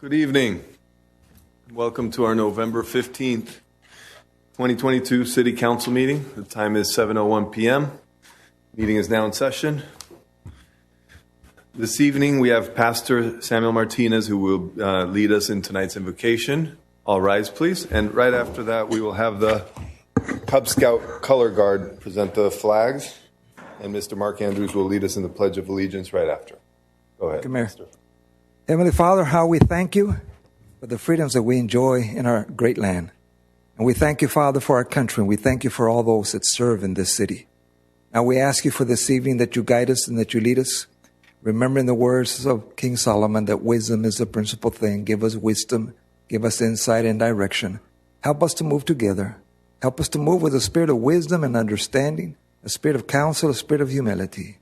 Good evening. Welcome to our November 15th, 2022 City Council meeting. The time is 7:01 p.m. Meeting is now in session. This evening we have Pastor Samuel Martinez who will lead us in tonight's invocation. All rise, please. And right after that we will have the Cub Scout Color Guard present the flags. And Mr. Mark Andrews will lead us in the Pledge of Allegiance right after. Go ahead, Pastor. Heavenly Father, how we thank you for the freedoms that we enjoy in our great land. And we thank you, Father, for our country. And we thank you for all those that serve in this city. Now we ask you for this evening that you guide us and that you lead us, remembering the words of King Solomon, that wisdom is the principal thing. Give us wisdom. Give us insight and direction. Help us to move together. Help us to move with a spirit of wisdom and understanding, a spirit of counsel, a spirit of humility.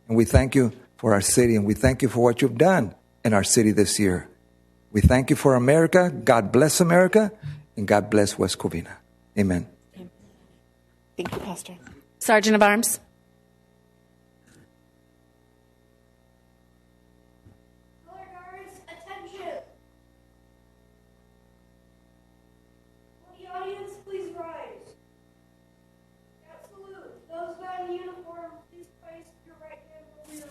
And we thank you for our city, and we thank you for what you've done in our city this year. We thank you for America. God bless America, and God bless West Covina. Amen. Thank you, Pastor. Sergeant of Arms. Color guards, attention. Will the audience please rise? Scout salute. Those not in uniform, please place your right hand over your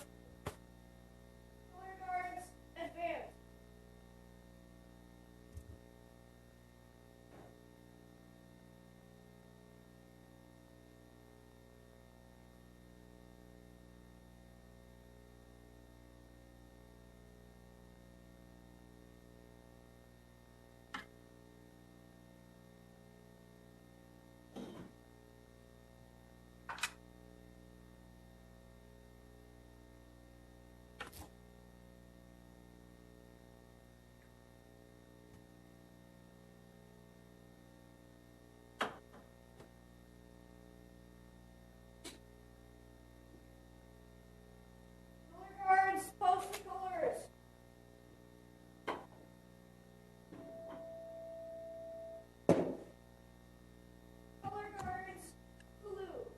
color guards, advance. Post the colors. Color guards, salute.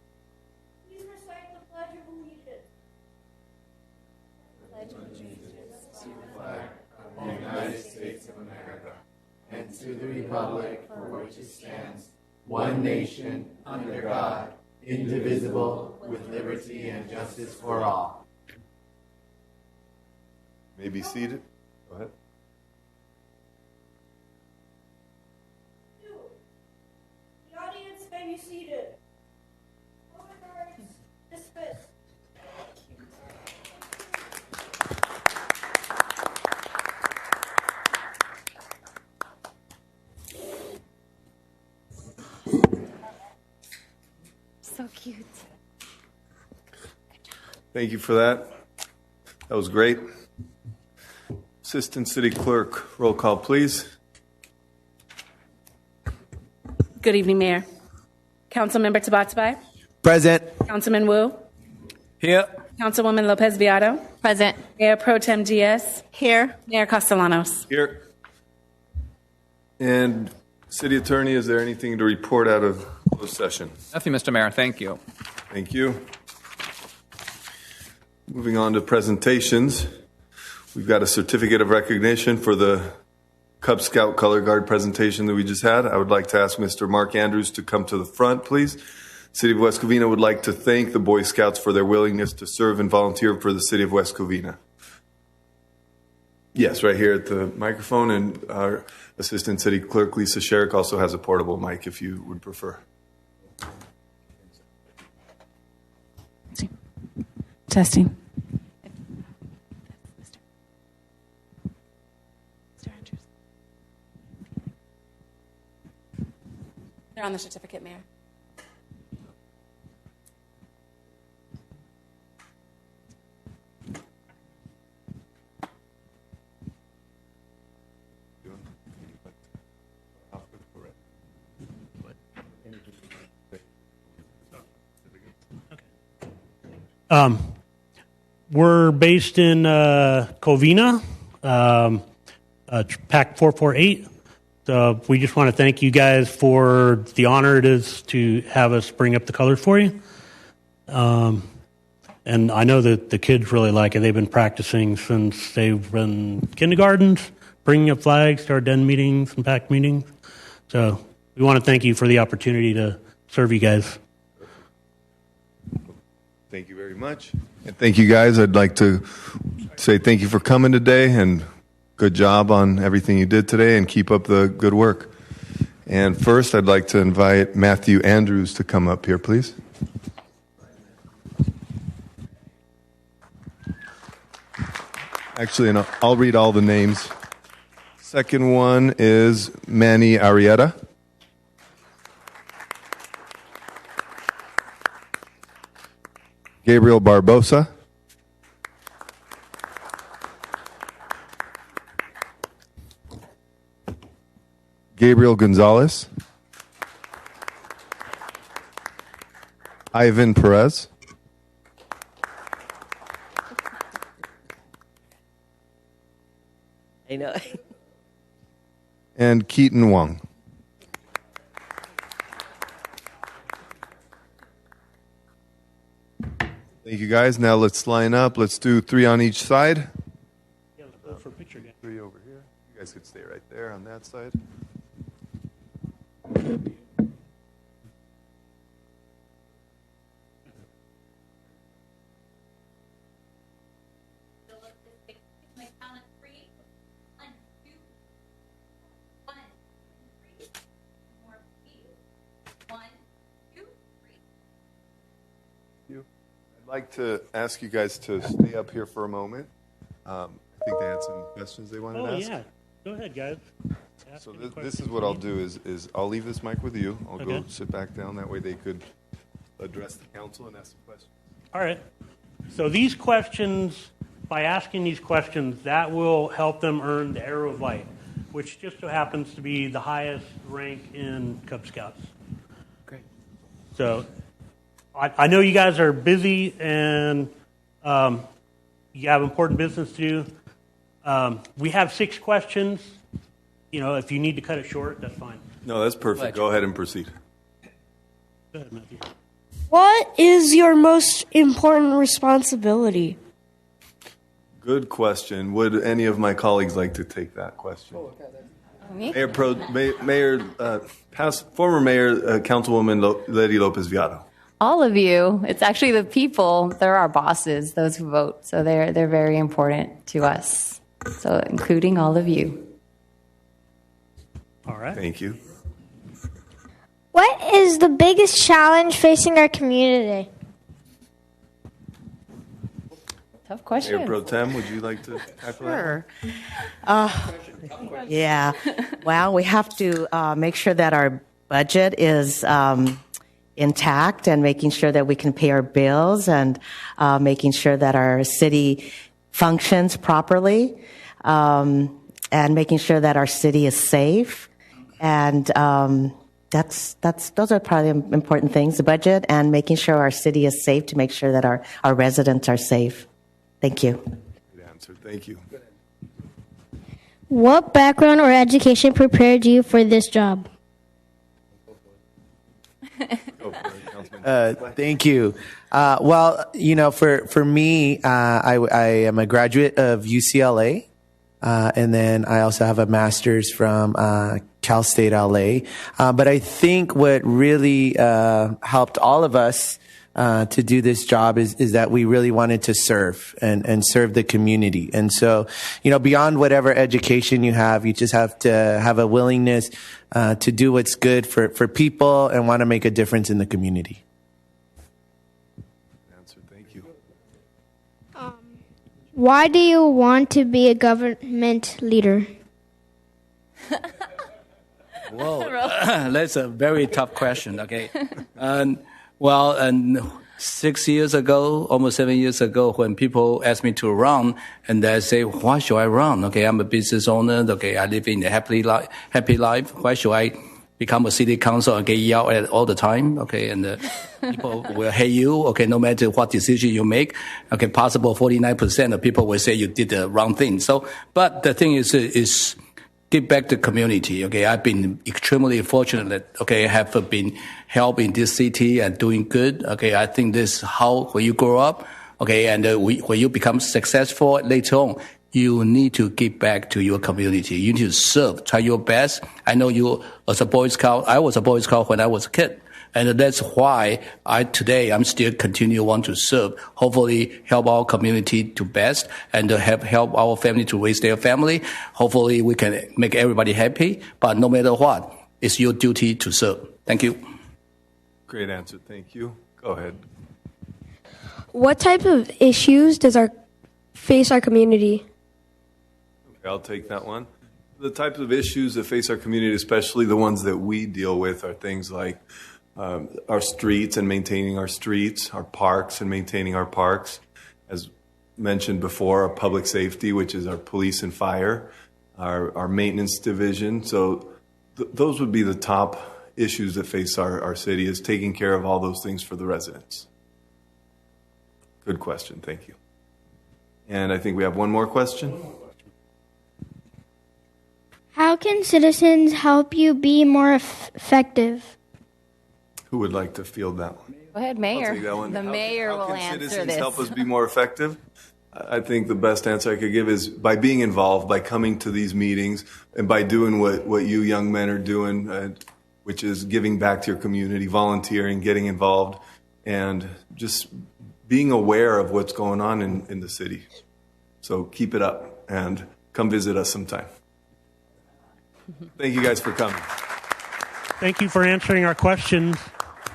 Please recite the Pledge of Allegiance. Pledge of allegiance to the flag of the United States of America and to the republic for which it stands, one nation, under God, indivisible, with liberty and justice for all. May be seated. Go ahead. 2. The audience may be seated. Color guards, dismissed. So cute. Thank you for that. That was great. Assistant City Clerk, roll call, please. Good evening, Mayor. Councilmember Tabatabai. Present. Councilman Wu. Here. Councilwoman Lopez Viado. Present. Mayor Pro Tem Diaz. Here. Mayor Castellanos. Here. And City Attorney, is there anything to report out of closed session? Nothing, Mr. Mayor. Thank you. Thank you. Moving on to presentations. We've got a certificate of recognition for the Cub Scout Color Guard presentation that we just had. I would like to ask Mr. Mark Andrews to come to the front, please. City of West Covina would like to thank the Boy Scouts for their willingness to serve and volunteer for the City of West Covina. Yes, right here at the microphone, and our Assistant City Clerk, Lisa Sherrick, also has a portable mic if you would prefer. Testing. They're on the certificate, Mayor. We're based in Covina, Pack 448. We just want to thank you guys for the honor it is to have us bring up the colors for you. And I know that the kids really like it. They've been practicing since they've been kindergartens, bringing up flags to our den meetings and PAC meetings. So we want to thank you for the opportunity to serve you guys. Thank you very much. And thank you, guys. I'd like to say thank you for coming today, and good job on everything you did today, and keep up the good work. And first, I'd like to invite Matthew Andrews to come up here, please. Actually, and I'll read all the names. Second one is Manny Arrieta. Gabriel Barbosa. Gabriel Gonzalez. Ivan Perez. I know. And Keaton Wong. Thank you, guys. Now let's line up. Let's do 3 on each side. Yeah, let's go for a picture again. 3 over here. You guys could stay right there on that side. I'd like to ask you guys to stay up here for a moment. I think they had some questions they wanted to ask. Yeah. Go ahead, guys. Ask So any this questions is what you I'll need. do is I'll leave this mic with you. I'll go Okay. sit back down. That way they could address the council and ask some questions. All right. So these questions, by asking these questions, that will help them earn the Arrow of Light, which just so happens to be the highest rank in Cub Scouts. Great. So I know you guys are busy and you have important business to do. We have 6 questions. You know, if you need to cut it short, that's fine. No, that's perfect. Go ahead and proceed. Go ahead, Matthew. What is your most important responsibility? Good question. Would any of my colleagues like to take that question? Me? Former Mayor, Councilwoman Lady Lopez Viado. All of you. It's actually the people. They're our bosses, those who vote. So they're very important to us. So including all of you. All right. Thank you. What is the biggest challenge facing our community? Tough question. Mayor Pro Tem, would you like to tackle that? Sure. Yeah. Well, we have to make sure that our budget is intact and making sure that we can pay our bills and making sure that our city functions properly and making sure that our city is safe. And those are probably important things, the budget and making sure our city is safe to make sure that our residents are safe. Thank you. Good answer. Thank you. What background or education prepared you for this job? Go for it, Councilman. Thank you. Well, you know, for me, I am a graduate of UCLA, and then I also have a master's from Cal State LA. But I think what really helped all of us to do this job is that we really wanted to serve and serve the community. And so, you know, beyond whatever education you just have to have a willingness to do what's good for people and want to make a difference in the community. Answer. Thank you. Why do you want to be a government leader? Well, that's a very tough question, okay? And 6 years ago, almost 7 years ago, when people asked me to run, and they say, why should I run? Okay, I'm a business owner. Okay, I live in a happy life. Why should I become a city council and get yelled at all the time? Okay, and people will hate you. Okay, no matter what decision you make. Okay, possible 49% of people will say you did the wrong thing. So, but the thing is give back to community. Okay, I've been extremely fortunate that, okay, I have been helping this city and doing good. Okay, I think this is how, when you grow up, okay, and when you become successful later on, you need to give back to your community. You need to serve, try your best. I know you as a Boy Scout. I was a Boy Scout when I was a kid. And that's why I'm still want to serve, hopefully help our community to best and help our family to raise their family. Hopefully we can make everybody happy, but no matter what, it's your duty to serve. Thank you. Great answer. Thank you. Go ahead. What type of issues does face our community? Okay, I'll take that one. The types of issues that face our community, especially the ones that we deal with, are things like our streets and maintaining our streets, our parks and maintaining our parks. As mentioned before, our public safety, which is our police and fire, our maintenance division. So those would be the top issues that face our city, is taking care of all those things for the residents. Good question. Thank you. And I think we have one more question. How can citizens help you be more effective? Who would like to field that one? Go ahead, Mayor. I'll take that one. The mayor will answer How can citizens this. help us be more effective? I think the best answer I could give is by being involved, by coming to these meetings, and by doing what you young men are doing, which is giving back to your community, volunteering, getting involved, and just being aware of what's going on in the city. So keep it up and come visit us sometime. Thank you guys for coming. Thank you for answering our questions,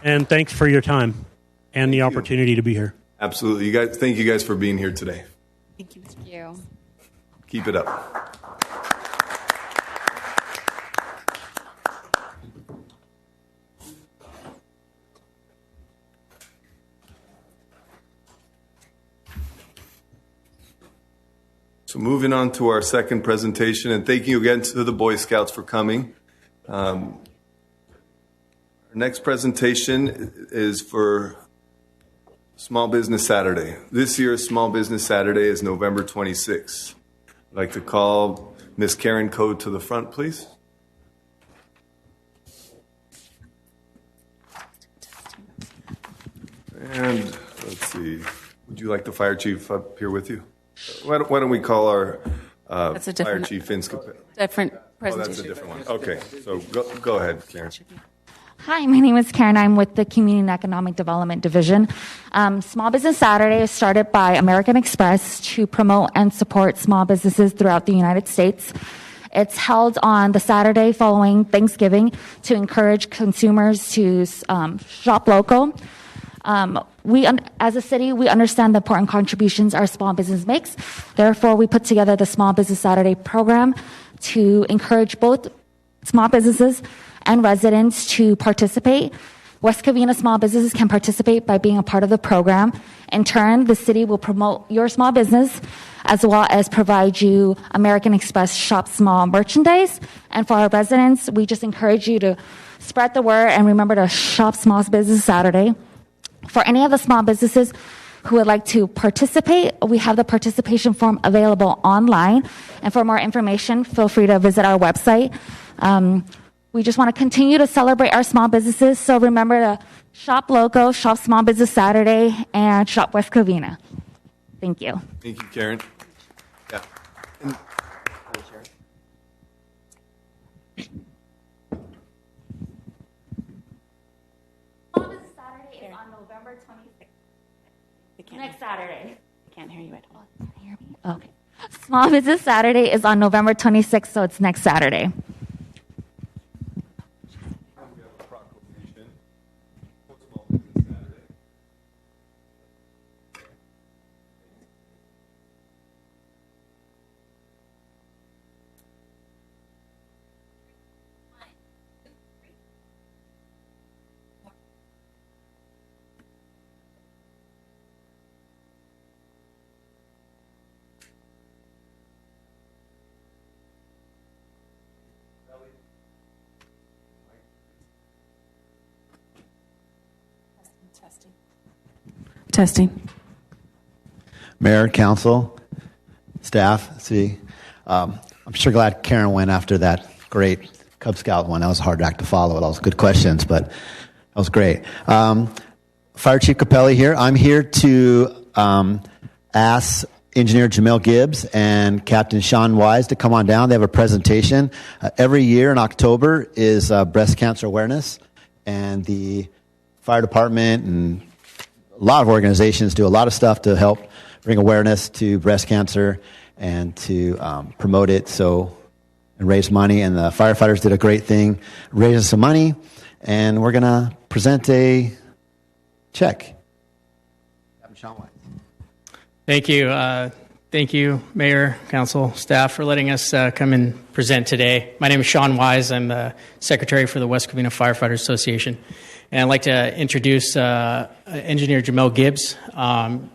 and thanks for your time and the opportunity to be here. Absolutely. You guys, thank you guys for being here today. Thank you. Keep it up. So moving on to our second presentation, and thank you again to the Boy Scouts for coming. Our next presentation is for Small Business Saturday. This year's Small Business Saturday is November 26th. I'd like to call Ms. Karen Code to the front, please. And let's see, would you like the fire chief up here with you? Why don't we call our fire chief in? Different Oh, presentation. that's a different one. Okay, so go ahead, Karen. Hi, my name is Karen. I'm with the Community and Economic Development Division. Small Business Saturday is started by American Express to promote and support small businesses throughout the United States. It's held on the Saturday following Thanksgiving to encourage consumers to shop local. As a city, we understand the important contributions our small business makes. Therefore, we put together the Small Business Saturday program to encourage both small businesses and residents to participate. West Covina small businesses can participate by being a part of the program. In turn, the city will promote your small business as well as provide you American Express Shop Small merchandise. And for our residents, we just encourage you to spread the word and remember to shop Small Business Saturday. For any of the small businesses who would like to participate, we have the participation form available online. And for more information, feel free to visit our website. We just want to continue to celebrate our small businesses. So remember to shop local, shop Small Business Saturday, and shop West Covina. Thank you. Thank you, Karen. Yeah. Small Business Saturday is on November 26th. Next Saturday. I can't hear you at all. Hear me? Okay. Small Business Saturday is on November 26th, so it's next Saturday. Testing. Mayor, council, staff, city. I'm sure glad Karen went after that great Cub Scout one. That was a hard act to follow. That was good questions, but that was great. Fire Chief Capelli here. I'm here to ask Engineer Jamel Gibbs and Captain Sean Wise to come on down. They have a presentation. Every year in October is breast cancer awareness, and the fire department and a lot of organizations do a lot of stuff to help bring awareness to breast cancer and to promote it and raise money. And the firefighters did a great thing raising some money, and we're going to present a check. Captain Sean Wise. Thank you. Thank you, Mayor, Council, staff, for letting us come and present today. My name is Sean Wise. I'm the Secretary for the West Covina Firefighters Association. And I'd like to introduce Engineer Jamel Gibbs.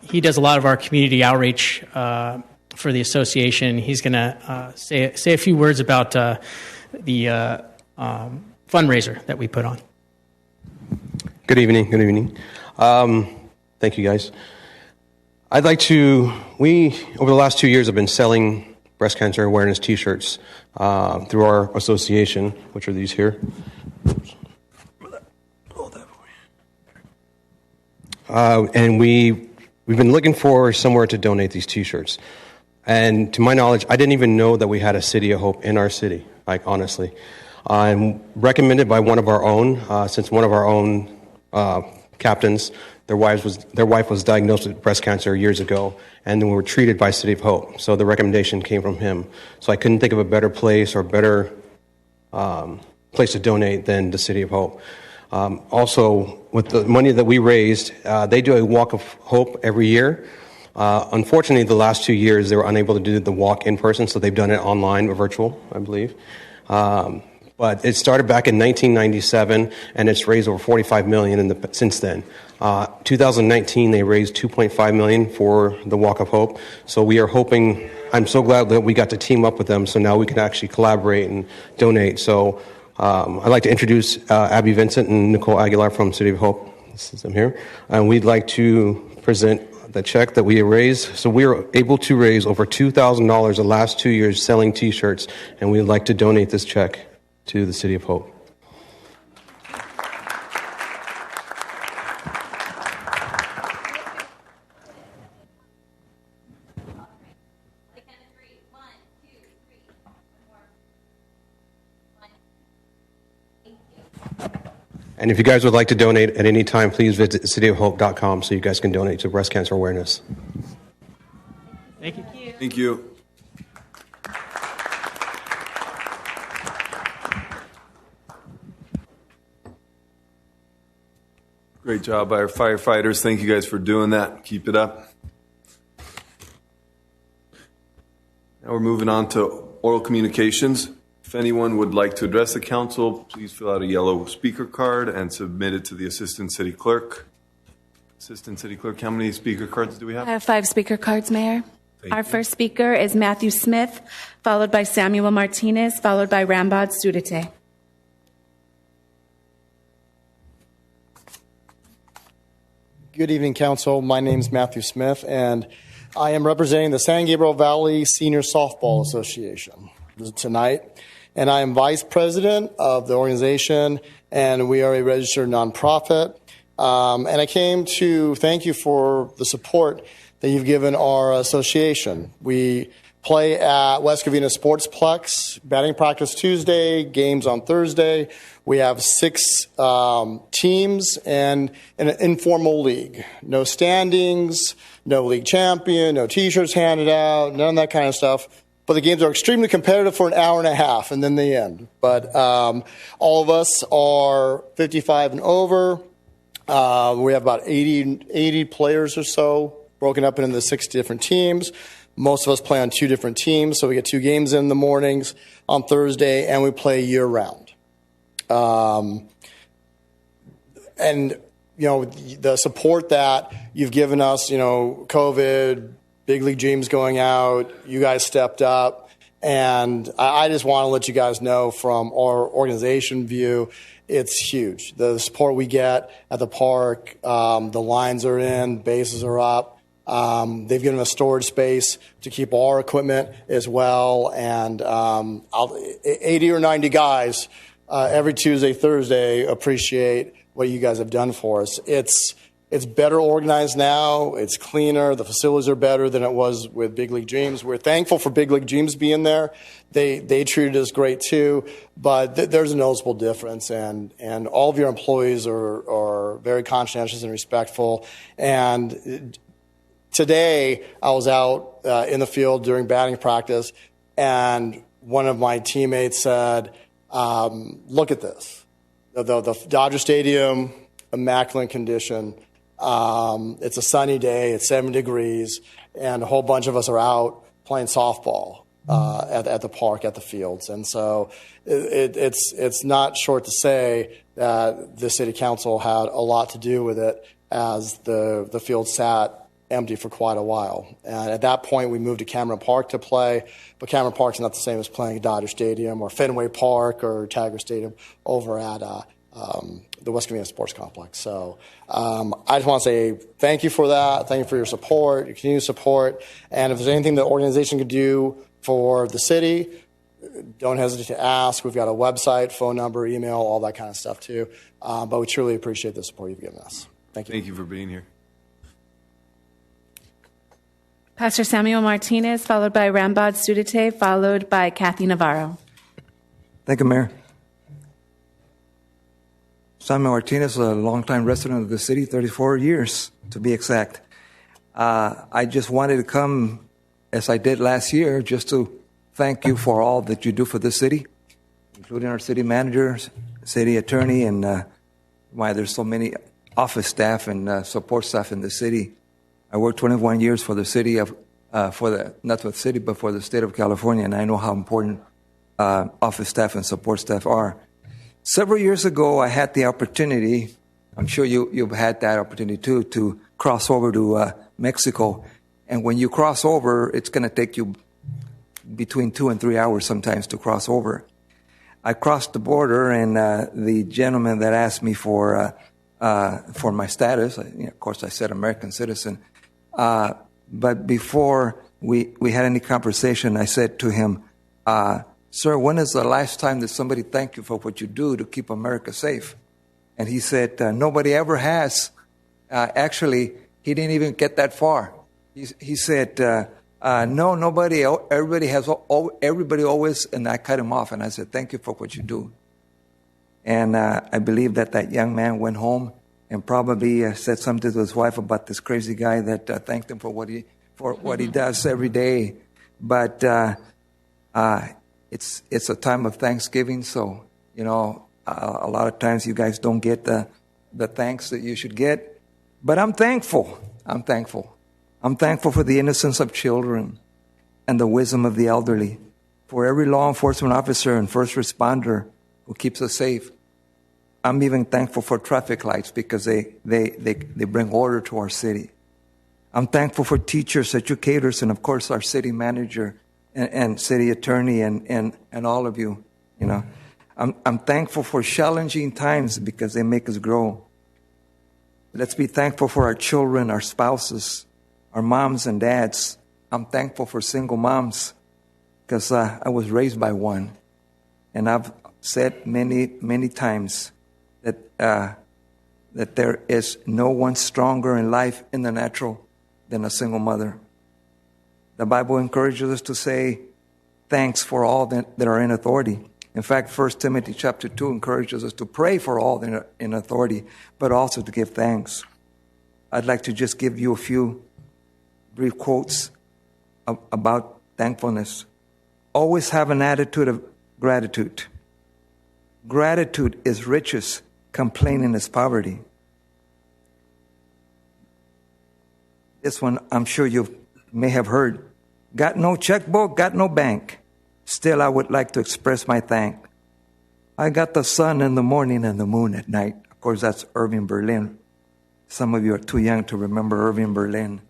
He does a lot of our community outreach for the association. He's going to say a few words about the fundraiser that we put on. Good evening. Good evening. Thank you, guys. I'd like to, over the last 2 years, have been selling breast cancer awareness T-shirts through our association, which are these here. And we've been looking for somewhere to donate these T-shirts. And to my knowledge, I didn't even know that we had a City of Hope in our city, like, honestly. I'm recommended by one of our own, since one of our own captains, their wife was diagnosed with breast cancer years ago, and then we were treated by City of Hope. So the recommendation came from him. So I couldn't think of a better place or better place to donate than the City of Hope. Also, with the money that we raised, they do a walk of hope every year. Unfortunately, the last 2 years, they were unable to do the walk in person, so they've done it online or virtual, I believe. But it started back in 1997, and it's raised over $45 million since then. 2019, they raised $2.5 million for the Walk of Hope. So we are hoping. I'm so glad that we got to team up with them, so now we can actually collaborate and donate. So I'd like to introduce Abby Vincent and Nicole Aguilar from City of Hope. This is them here, and we'd like to present the check that we raised. So we were able to raise over $2,000 the last 2 years selling T-shirts, and we'd like to donate this check to the City of Hope. And if you guys would like to donate at any time, please visit cityofhope.com so you guys can donate to breast cancer awareness. Thank you. Thank you. Great job by our firefighters. Thank you guys for doing that. Keep it up. Now we're moving on to oral communications. If anyone would like to address the council, please fill out a yellow speaker card and submit it to the Assistant City Clerk. Assistant City Clerk, how many speaker cards do we have? I have 5 speaker cards, Mayor. Thank Our you. first speaker is Matthew Smith, followed by Samuel Martinez, followed by Rambod Sudite. Good evening, Council. My name is Matthew Smith, and I am representing the San Gabriel Valley Senior Softball Association tonight. And I am Vice President of the organization, and we are a registered nonprofit. And I came to thank you for the support that you've given our association. We play at West Covina Sportsplex, batting practice Tuesday, games on Thursday. We have 6 teams and an informal league. No standings, no league champion, no T-shirts handed out, none of that kind of stuff. But the games are extremely competitive for an hour and a half, and then they end. But all of us are 55 and over. We have about 80 players or so, broken up into the 6 different teams. Most of us play on 2 different teams, so we get 2 games in the mornings on Thursday, and we play year-round. And, you know, the support that you've given us, you know, COVID, big league dreams going out, you guys stepped up. And I just want to let you guys know from our organization view, it's huge. The support we get at the park, the lines are in, bases are up. They've given us storage space to keep our equipment as well. And 80 or 90 guys every Tuesday, Thursday appreciate what you guys have done for us. It's It's better organized now. It's cleaner. The facilities are better than it was with Big League Dreams. We're thankful for Big League Dreams being there. They treated us great too, but there's a noticeable difference, and all of your employees are very conscientious and respectful. And today, I was out in the field during batting practice, and one of my teammates said, look at this. The Dodger Stadium, immaculate condition. It's a sunny day, it's 7 degrees, and a whole bunch of us are out playing softball at the park, at the fields. And so it's not short to say that the city council had a lot to do with it, as the field sat empty for quite a while. And at that point, we moved to Cameron Park to play, but Cameron Park's not the same as playing at Dodger Stadium or Fenway Park or Tiger Stadium over at the West Covina Sports Complex. So I just want to say thank you for that. Thank you for your support, your continued support. And if there's anything the organization could do for the city, don't hesitate to ask. We've got a website, phone number, email, all that kind of stuff too. But we truly appreciate the support you've given us. Thank you. Thank you for being here. Pastor Samuel Martinez, followed by Rambod Sudite, followed by Kathy Navarro. Thank you, Mayor. Samuel Martinez, a longtime resident of the city, 34 years to be exact. I just wanted to come, as I did last year, just to thank you for all that you do for the city, including our city manager, city attorney, and why there's so many office staff and support staff in the city. I worked 21 years for the city of, not for the city, but for the state of California, and I know how important office staff and support staff are. Several years ago, I had the opportunity, I'm sure you've had that opportunity too, to cross over to Mexico. And when you cross over, it's going to take you between 2 and 3 hours sometimes to cross over. I crossed the border, and the gentleman that asked me for my status, of course I said American citizen, but before we had any conversation, I said to him, sir, when is the last time that somebody thanked you for what you do to keep America safe? And he said, nobody ever has. Actually, he didn't even get that far. He said, no, nobody, everybody always, and I cut him off, and I said, thank you for what you do. And I believe that young man went home and probably said something to his wife about this crazy guy that thanked him for what he does every day. But it's a time of Thanksgiving, so a lot of times you guys don't get the thanks that you should get. But I'm thankful. I'm thankful for the innocence of children and the wisdom of the elderly, for every law enforcement officer and first responder who keeps us safe. I'm even thankful for traffic lights because they bring order to our city. I'm thankful for teachers, educators, and of course our city manager and city attorney and all of you. I'm thankful for challenging times because they make us grow. Let's be thankful for our children, our spouses, our moms and dads. I'm thankful for single moms because I was raised by one. And I've said many, many times that there is no one stronger in life in the natural than a single mother. The Bible encourages us to say thanks for all that are in authority. In fact, 1 Timothy chapter 2 encourages us to pray for all that are in authority, but also to give thanks. I'd like to just give you a few brief quotes about thankfulness. Always have an attitude of gratitude. Gratitude is riches, complaining is poverty. This one I'm sure you may have heard. Got no checkbook, got no bank. Still, I would like to express my thanks. I got the sun in the morning and the moon at night. Of course, that's Irving Berlin. Some of you are too young to remember Irving Berlin.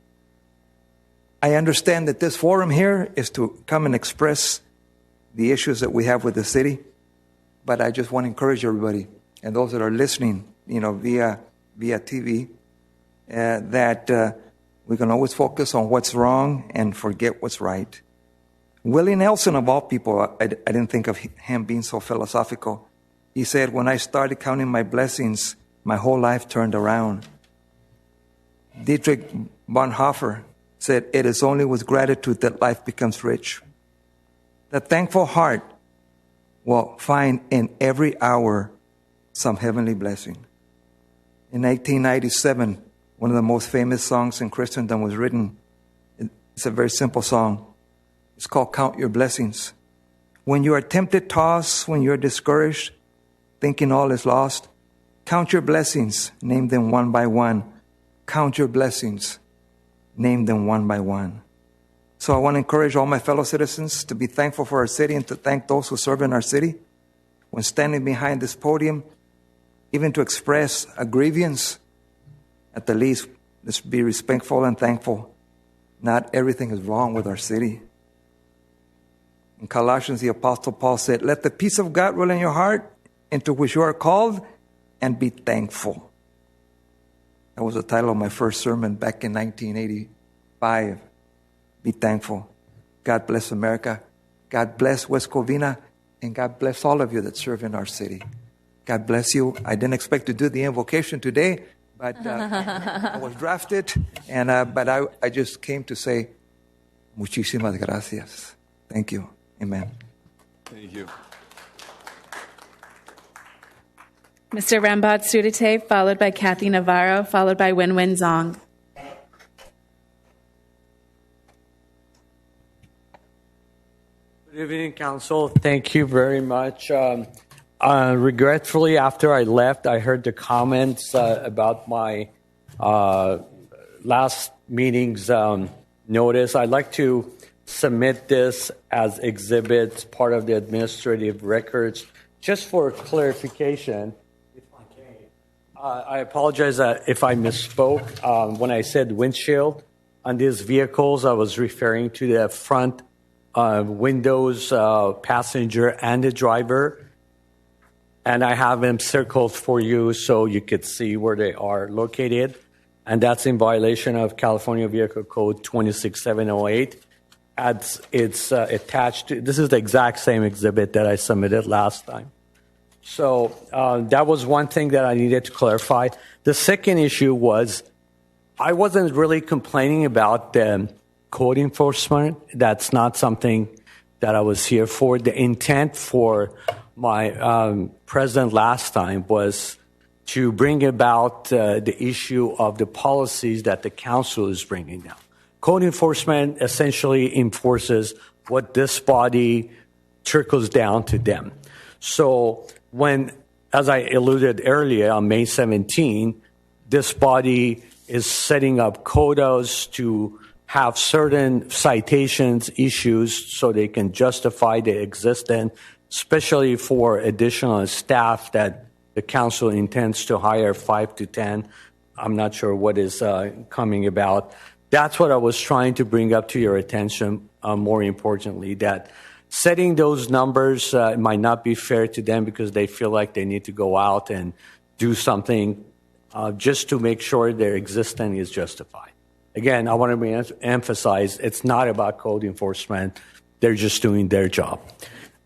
I understand that this forum here is to come and express the issues that we have with the city. But I just want to encourage everybody and those that are listening, via TV, that we can always focus on what's wrong and forget what's right. Willie Nelson, of all people, I didn't think of him being so philosophical. He said, when I started counting my blessings, my whole life turned around. Dietrich Bonhoeffer said, "It is only with gratitude that life becomes rich." The thankful heart will find in every hour some heavenly blessing. In 1897, one of the most famous songs in Christendom was written. It's a very simple song. It's called "Count Your Blessings." When you are tempted, tossed, when you're discouraged, thinking all is lost, count your blessings, name them one by one. Count your blessings, name them one by one. So I want to encourage all my fellow citizens to be thankful for our city and to thank those who serve in our city. When standing behind this podium, even to express a grievance, at the least, let's be respectful and thankful. Not everything is wrong with our city. In Colossians, the Apostle Paul said, "Let the peace of God rule in your heart, into which you are called, and be thankful." That was the title of my first sermon back in 1985. Be thankful. God bless America. God bless West Covina. And God bless all of you that serve in our city. God bless you. I didn't expect to do the invocation today, but I was drafted. But I just came to say, muchísimas gracias. Thank you. Amen. Thank you. Mr. Rambod Sudite, followed by Kathy Navarro, followed by Win-Win Zong. Good evening, Council. Thank you very much. Regretfully, after I left, I heard the comments about my last meeting's notice. I'd like to submit this as exhibits, part of the administrative records, just for clarification. I apologize if I misspoke. When I said windshield on these vehicles, I was referring to the front windows, passenger and the driver. And I have them circled for you so you could see where they are located. And that's in violation of California Vehicle Code 26708. It's attached to, this is the exact same exhibit that I submitted last time. So that was one thing that I needed to clarify. The second issue was I wasn't really complaining about the code enforcement. That's not something that I was here for. The intent for my president last time was to bring about the issue of the policies that the council is bringing down. Code enforcement essentially enforces what this body trickles down to them. So when, as I alluded earlier, on May 17, this body is setting up quotas to have certain citations issues so they can justify the existence, especially for additional staff that the council intends to hire 5 to 10. I'm not sure what is coming about. That's what I was trying to bring up to your attention, more importantly, that setting those numbers might not be fair to them because they feel like they need to go out and do something just to make sure their existence is justified. Again, I want to emphasize it's not about code enforcement. They're just doing their job.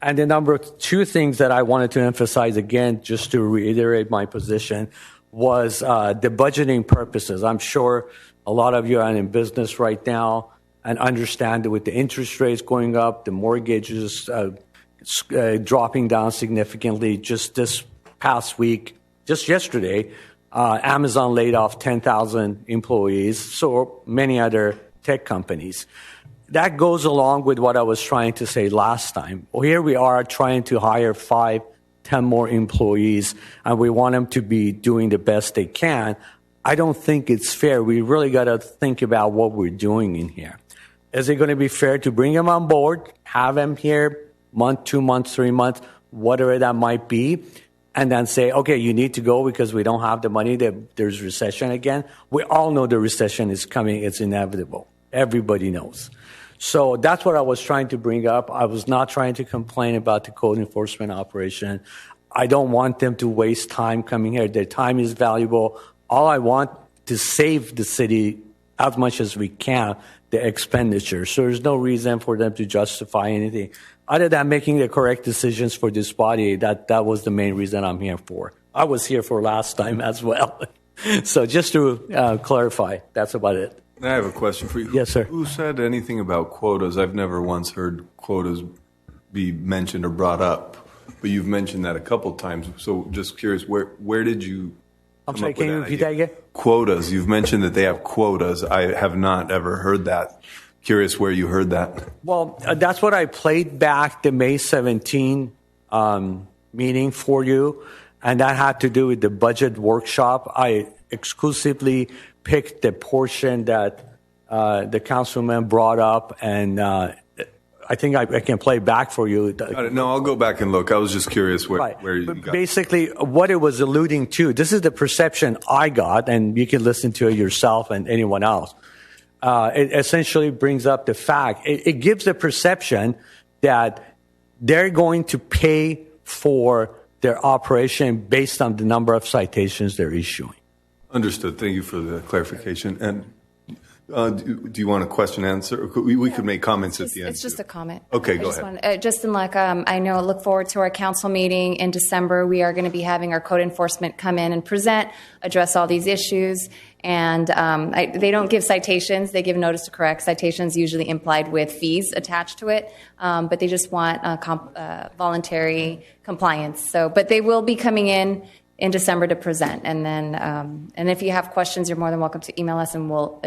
And the number two things that I wanted to emphasize again, just to reiterate my position, was the budgeting purposes. I'm sure a lot of you are in business right now and understand that with the interest rates going up, the mortgages dropping down significantly. Just this past week, just yesterday, Amazon laid off 10,000 employees, so many other tech companies. That goes along with what I was trying to say last time. Well, here we are trying to hire 5, 10 more employees, and we want them to be doing the best they can. I don't think it's fair. We really got to think about what we're doing in here. Is it going to be fair to bring them on board, have them here month, 2 months, 3 months, whatever that might be, and then say, okay, you need to go because we don't have the money, there's recession again? We all know the recession is coming. It's inevitable. Everybody knows. So that's what I was trying to bring up. I was not trying to complain about the code enforcement operation. I don't want them to waste time coming here. Their time is valuable. All I want to save the city as much as we can, the expenditure. So there's no reason for them to justify anything. Other than making the correct decisions for this body, that was the main reason I'm here for. I was here for last time as well. So just to clarify, that's about it. I have a question for you. Yes, sir. Who said anything about quotas? I've never once heard quotas be mentioned or brought up, but you've mentioned that a couple times. So just curious, where did you I'm come sorry, up can with you that repeat idea? that again? Quotas. You've mentioned that they have quotas. I have not ever heard that. Curious where you heard that. Well, that's what I played back the May 17 meeting for you, and that had to do with the budget workshop. I exclusively picked the portion that the councilman brought up, and I think I can play back for you. No, I'll go back and look. I was just curious where you But got basically, what it was alluding to, this is the perception I got, and you can listen to it yourself and anyone else. It essentially brings up the fact, it gives the perception that they're going to pay for their operation based on the number of citations they're issuing. Understood. Thank you for the clarification. And do you want a question answer? We could make comments at the end. It's just a comment. Okay, go ahead. I know, look forward to our council meeting in December. We are going to be having our code enforcement come in and present, address all these issues. And they don't give citations. They give notice to correct. Citations usually implied with fees attached to it. But they just want voluntary compliance. But they will be coming in December to present. And then, and if you have questions, you're more than welcome to email us, and we'll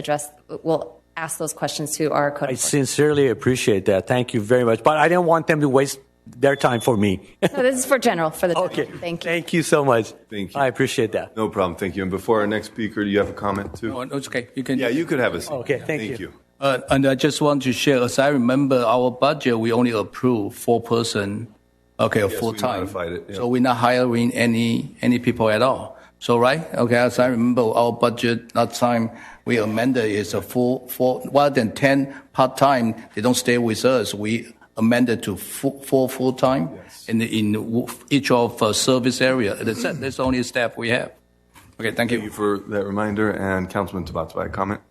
ask those questions to our code I enforcement. sincerely appreciate that. Thank you very much. But I didn't want them to waste their time for me. No, this is for the general. Okay. Thank you. Thank you so much. Thank you. I appreciate that. No problem. Thank you. And before our next speaker, do you have a comment too? No, it's okay. You can. Yeah, you could have a seat. Okay, thank you. And I just want to share, as I remember, our budget, we only approved 4-person, full time. we modified it, yeah. So we're not hiring any people at all. So, right? Okay, as I remember, our budget that time we amended is a full, rather than 10 part-time, they don't stay with us. We amended to 4 full-time in each of service area. That's the only staff we have. Okay, thank you. Thank you for that reminder. And Councilman Tabatabai, comment?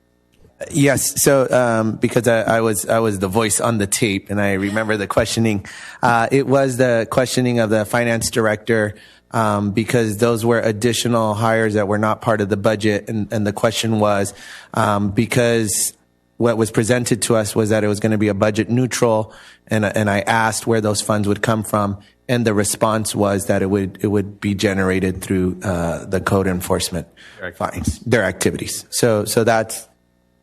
Yes. So, because I was the voice on the tape, and I remember the questioning. It was the questioning of the finance director, because those were additional hires that were not part of the budget, and the question was, because what was presented to us was that it was going to be a budget neutral, and I asked where those funds would come from, and the response was that it would be generated through the code enforcement fines, their activities. So that's.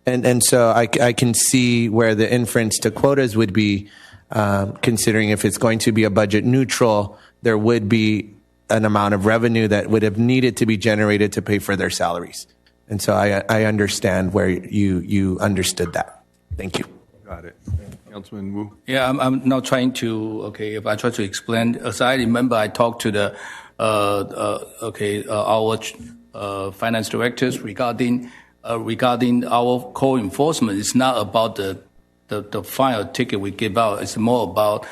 And so I can see where the inference to quotas would be, considering if it's going to be a budget neutral, there would be an amount of revenue that would have needed to be generated to pay for their salaries. And so I understand where you understood that. Thank you. Got it. Councilman Wu? Yeah, I'm now trying to, if I try to explain, as I remember, I talked to the, our finance directors regarding our co-enforcement. It's not about the fine or ticket we give out. It's more about,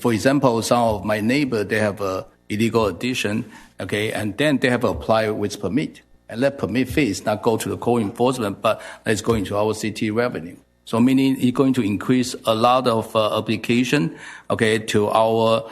for example, some of my neighbor, they have a illegal addition, and then they have applied with permit. And that permit fee is not go to the co-enforcement, but it's going to our city revenue. So meaning it's going to increase a lot of application, to our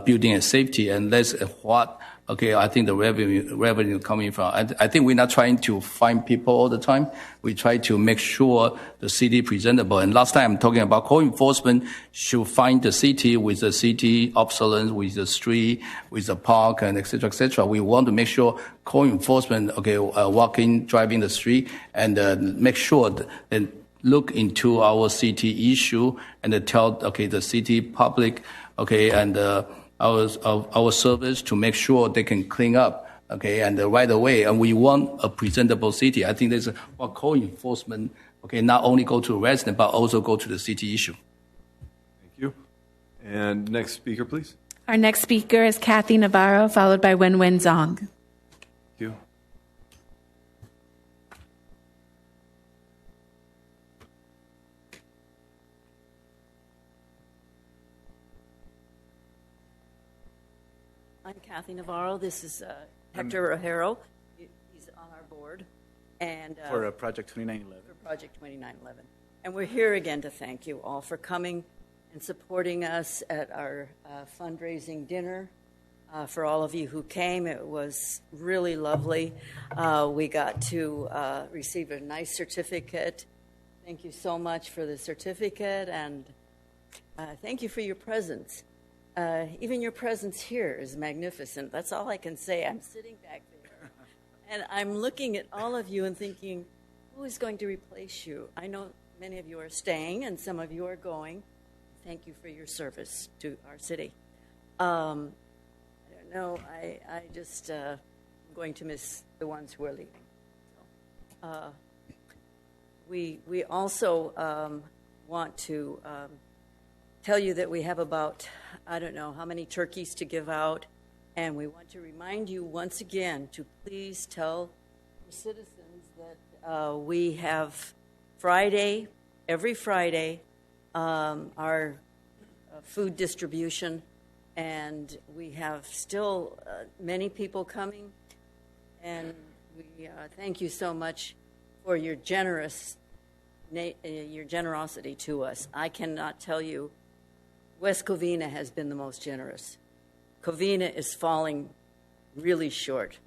building and safety. And that's what, I think the revenue coming from. I think we're not trying to find people all the time. We try to make sure the city presentable. And last time I'm talking about co-enforcement should find the city with the city obsolescence, with the street, with the park, and et cetera, et cetera. We want to make sure co-enforcement, walking, driving the street, and make sure and look into our city issue and tell, the city public, and our service to make sure they can clean up, and right away. And we want a presentable city. I think there's what co-enforcement, not only go to resident, but also go to the city issue. Thank you. And next speaker, please. Our next speaker is Kathy Navarro, followed by Wenwen Zong. Thank you. I'm Kathy Navarro. This is Hector Ojero. He's on our board. And for Project 2911. For Project 2911. And we're here again to thank you all for coming and supporting us at our fundraising dinner for all of you who came. It was really lovely. We got to receive a nice certificate. Thank you so much for the certificate, and thank you for your presence. Even your presence here is magnificent. That's all I can say. I'm sitting back there, and I'm looking at all of you and thinking, who is going to replace you? I know many of you are staying, and some of you are going. Thank you for your service to our city. I don't know. I just I'm going to miss the ones who are leaving. So, we also want to tell you that we have about, I don't know how many turkeys to give out, and we want to remind you once again to please tell your citizens that we have every Friday, our food distribution, and we have still many people coming, and we thank you so much for your generosity to us. I cannot tell you, West Covina has been the most generous. Covina is falling really short.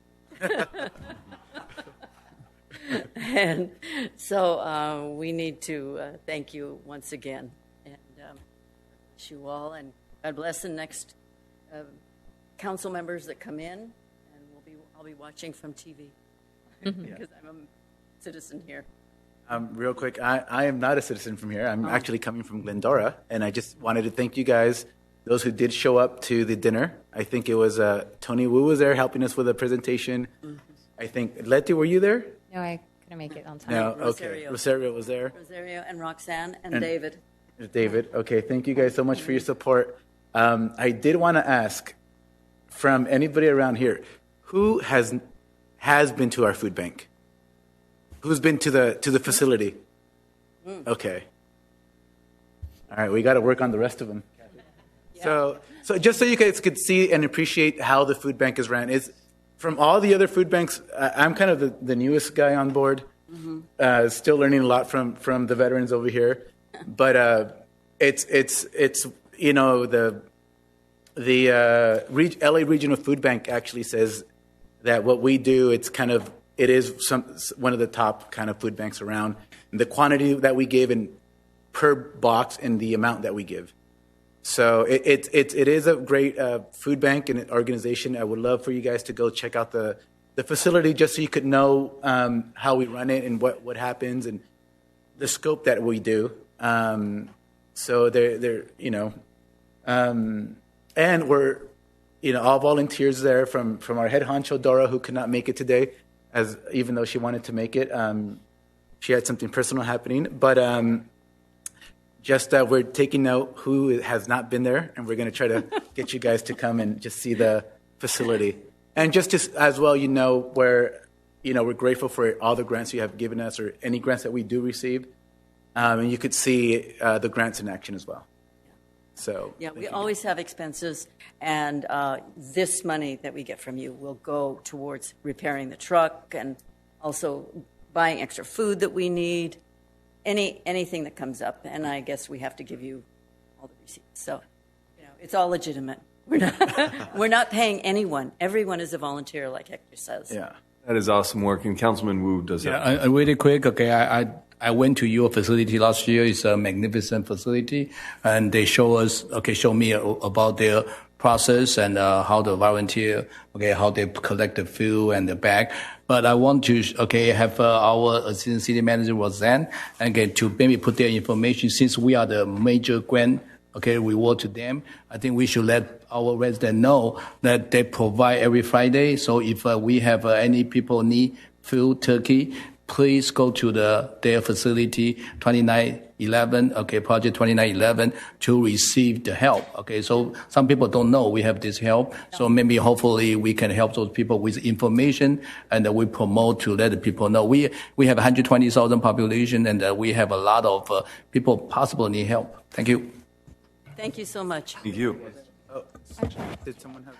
And so we need to thank you once again, and wish you all, and God bless the next council members that come in, and I'll be watching from TV because I'm a citizen here. Real quick, I am not a citizen from here. I'm actually coming from Glendora, and I just wanted to thank you guys, those who did show up to the dinner. I think it was Tony Wu was there helping us with a presentation. Mm-hmm. I think, Letty, were you there? No, I couldn't make it on time. No, okay. Rosario was there. Rosario and Roxanne and David. David, okay. Thank you guys so much for your support. I did want to ask, from anybody around here, who has been to our food bank? Who's been to the facility? Okay. All right, we got to work on the rest of them. Yeah. So just so you guys could see and appreciate how the food bank is ran, is from all the other food banks, I'm kind of the newest guy on board. Mm-hmm. Still learning a lot from the veterans over here, but it's you know the LA Regional Food Bank actually says that what we do, it is one of the top kind of food banks around. And the quantity that we give in per box and the amount that we give. So it is a great food bank and organization. I would love for you guys to go check out the facility just so you could know how we run it and what happens and the scope that we do. So they're and we're all volunteers there from our head honcho Dora, who could not make it today, even though she wanted to make it. She had something personal happening, but we're taking note who has not been there, and we're going to try to get you guys to come and just see the facility. And just as well, where we're grateful for all the grants you have given us, or any grants that we do receive, and you could see the grants in action as well. So yeah, we always have expenses, and this money that we get from you will go towards repairing the truck and also buying extra food that we need, anything that comes up. And I guess we have to give you all the receipts. So, it's all legitimate. We're not paying anyone. Everyone is a volunteer, like Hector says. Yeah, that is awesome work. And Councilman Wu does that. Yeah, really quick. Okay, I went to your facility last year. It's a magnificent facility, and they show me about their process and how the volunteer, how they collect the fuel and the bag. But I want to, have our assistant city manager Roseanne, to maybe put their information, since we are the major grant, reward to them. I think we should let our residents know that they provide every Friday. So if we have any people need food, turkey, please go to their facility, 2911, project 2911, to receive the help. So some people don't know we have this help. So maybe hopefully we can help those people with information, and we promote to let the people know. We have 120,000 population, and we have a lot of people possibly need help. Thank you. Thank you so much. Thank you. Did someone have?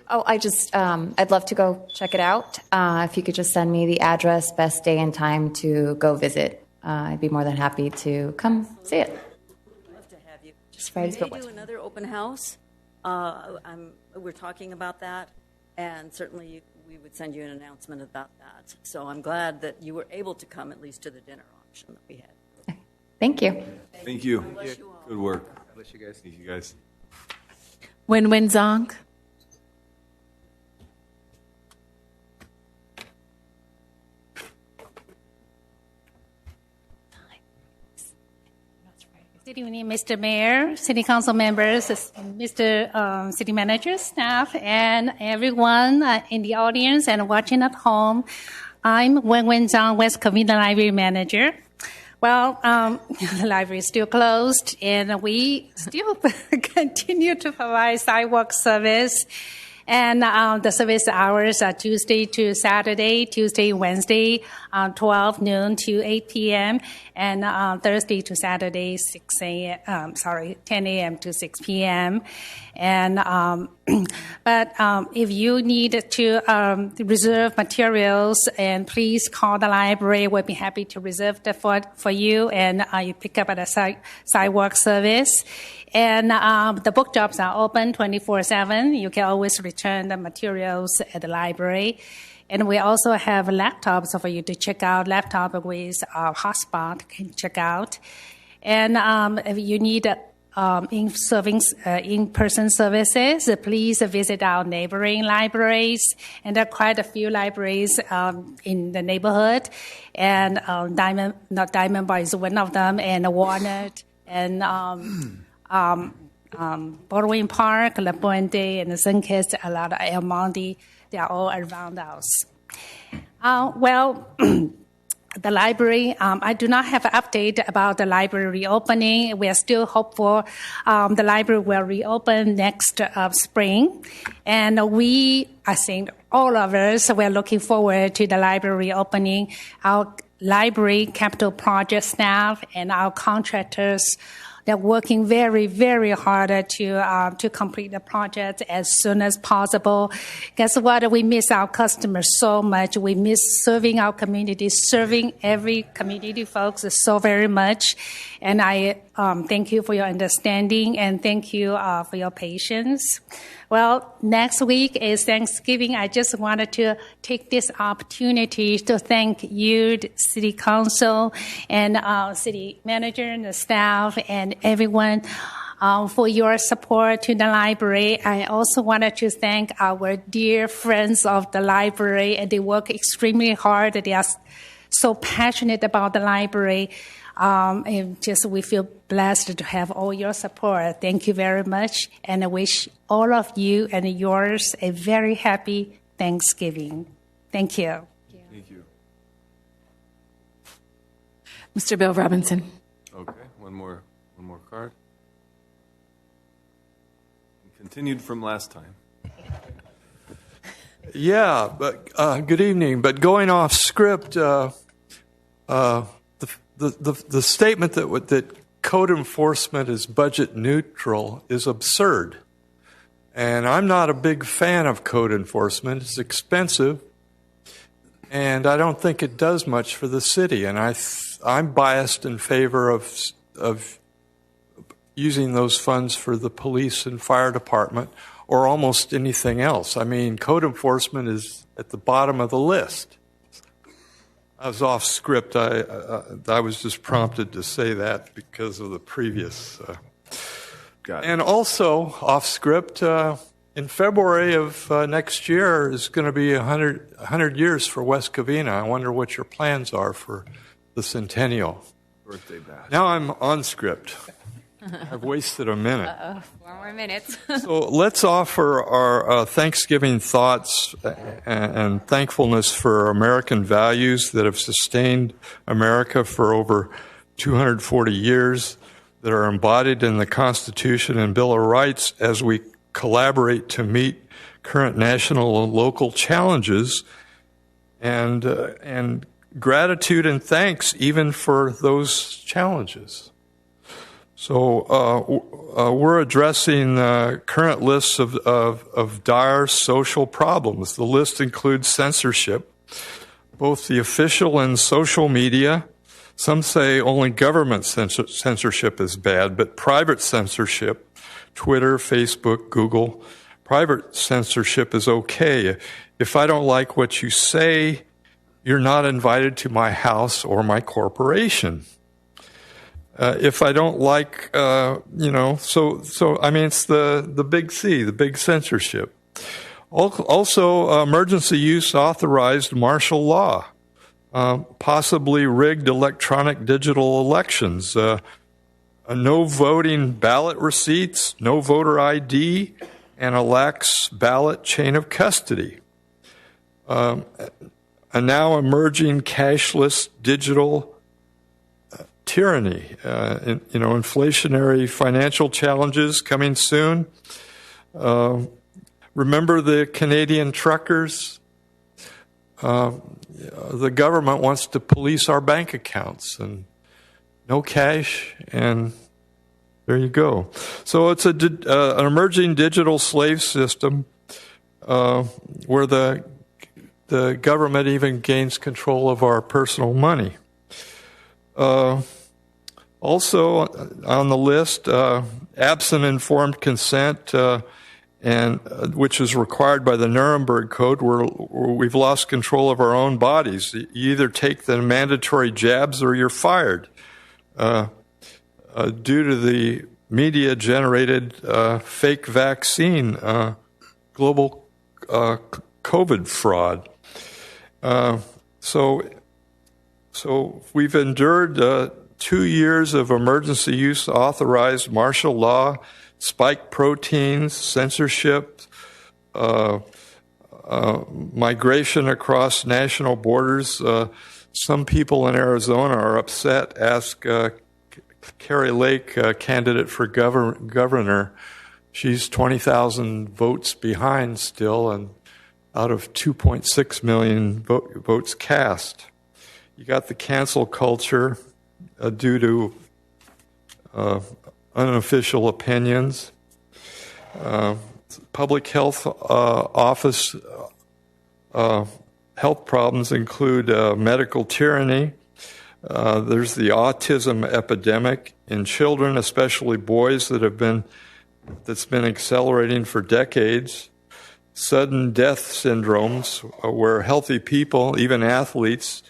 I'd love to go check it out. If you could just send me the address, best day and time to go visit, I'd be more than happy to come see it. I'd love to have you. Just Fridays, we but may do another open house. We're talking about that. And certainly we would send you an announcement about that. So I'm glad that you were able to come at least to the dinner auction that we had. Thank you. Thank you. Bless you all. Good work. Bless you guys. Thank you, guys. Wen Wen Zong. Good evening, Mr. Mayor, City Council members, Mr. City Manager, staff, and everyone in the audience and watching at home. I'm Wen Wen Zhang, West Covina Library Manager. Well, the library is still closed, and we still continue to provide sidewalk service. And the service hours are Tuesday to Saturday, Tuesday, Wednesday, 12 noon to 8 p.m., and Thursday to Saturday, 10 a.m. to 6 p.m. And but if you need to reserve materials, and please call the library. We'll be happy to reserve that for you, and you pick up at a sidewalk service. And the book jobs are open 24/7. You can always return the materials at the library. And we also have laptops for you to check out, laptop with hotspot can check out. And if you need in-person services, please visit our neighboring libraries. And there are quite a few libraries in the neighborhood. And Diamond Bar is one of them, and Walnut, and Baldwin Park, La Puente, and Sunkist, a lot of El Monte, they are all around us. The library, I do not have an update about the library reopening. We are still hopeful the library will reopen next spring. And I think all of us, we're looking forward to the library reopening. Our library capital project staff and our contractors, they're working very, very hard to complete the project as soon as possible. Guess what? We miss our customers so much. We miss serving our community, serving every community folks so very much. And I thank you for your understanding, and thank you for your patience. Well, next week is Thanksgiving. I just wanted to take this opportunity to thank you, the City Council, and City Manager and the staff, and everyone for your support to the library. I also wanted to thank our dear friends of the library, and they work extremely hard. They are so passionate about the library. We feel blessed to have all your support. Thank you very much, and I wish all of you and yours a very happy Thanksgiving. Thank you. Thank you. Mr. Bill Robinson. Okay, one more card. Continued from last time. Yeah, but good evening. But going off script, the statement that code enforcement is budget neutral is absurd. And I'm not a big fan of code enforcement. It's expensive, and I don't think it does much for the city. And I'm biased in favor of using those funds for the police and fire department or almost anything else. I mean, code enforcement is at the bottom of the list. I was off script. I was just prompted to say that because of the previous. Got it. And also off script, in February of next year is going to be 100 years for West Covina. I wonder what your plans are for the centennial. Birthday bash. Now I'm on script. I've wasted a minute. 4 more minutes. So let's offer our Thanksgiving thoughts and thankfulness for American values that have sustained America for over 240 years, that are embodied in the Constitution and Bill of Rights as we collaborate to meet current national and local challenges, and gratitude and thanks even for those challenges. So we're addressing current lists of dire social problems. The list includes censorship, both the official and social media. Some say only government censorship is bad, but private censorship, Twitter, Facebook, Google, private censorship is okay. If I don't like what you say, you're not invited to my house or my corporation. If I don't like, so I mean, it's the big C, the big censorship. Also, emergency use authorized martial law, possibly rigged electronic digital elections, no voting ballot receipts, no voter ID, and a lax ballot chain of custody. A now emerging cashless digital tyranny, inflationary financial challenges coming soon. Remember the Canadian truckers? The government wants to police our bank accounts, and no cash, and there you go. So it's an emerging digital slave system where the government even gains control of our personal money. Also on the list, absent informed consent, and which is required by the Nuremberg Code, where we've lost control of our own bodies. You either take the mandatory jabs or you're fired due to the media-generated fake vaccine, global COVID fraud. So we've endured 2 years of emergency use authorized martial law, spike proteins, censorship, migration across national borders. Some people in Arizona are upset. Ask Carrie Lake, candidate for governor. She's 20,000 votes behind still, and out of 2.6 million votes cast. You got the cancel culture due to unofficial opinions. Public health office health problems include medical tyranny. There's the autism epidemic in children, especially boys, that's been accelerating for decades. Sudden death syndromes, where healthy people, even athletes,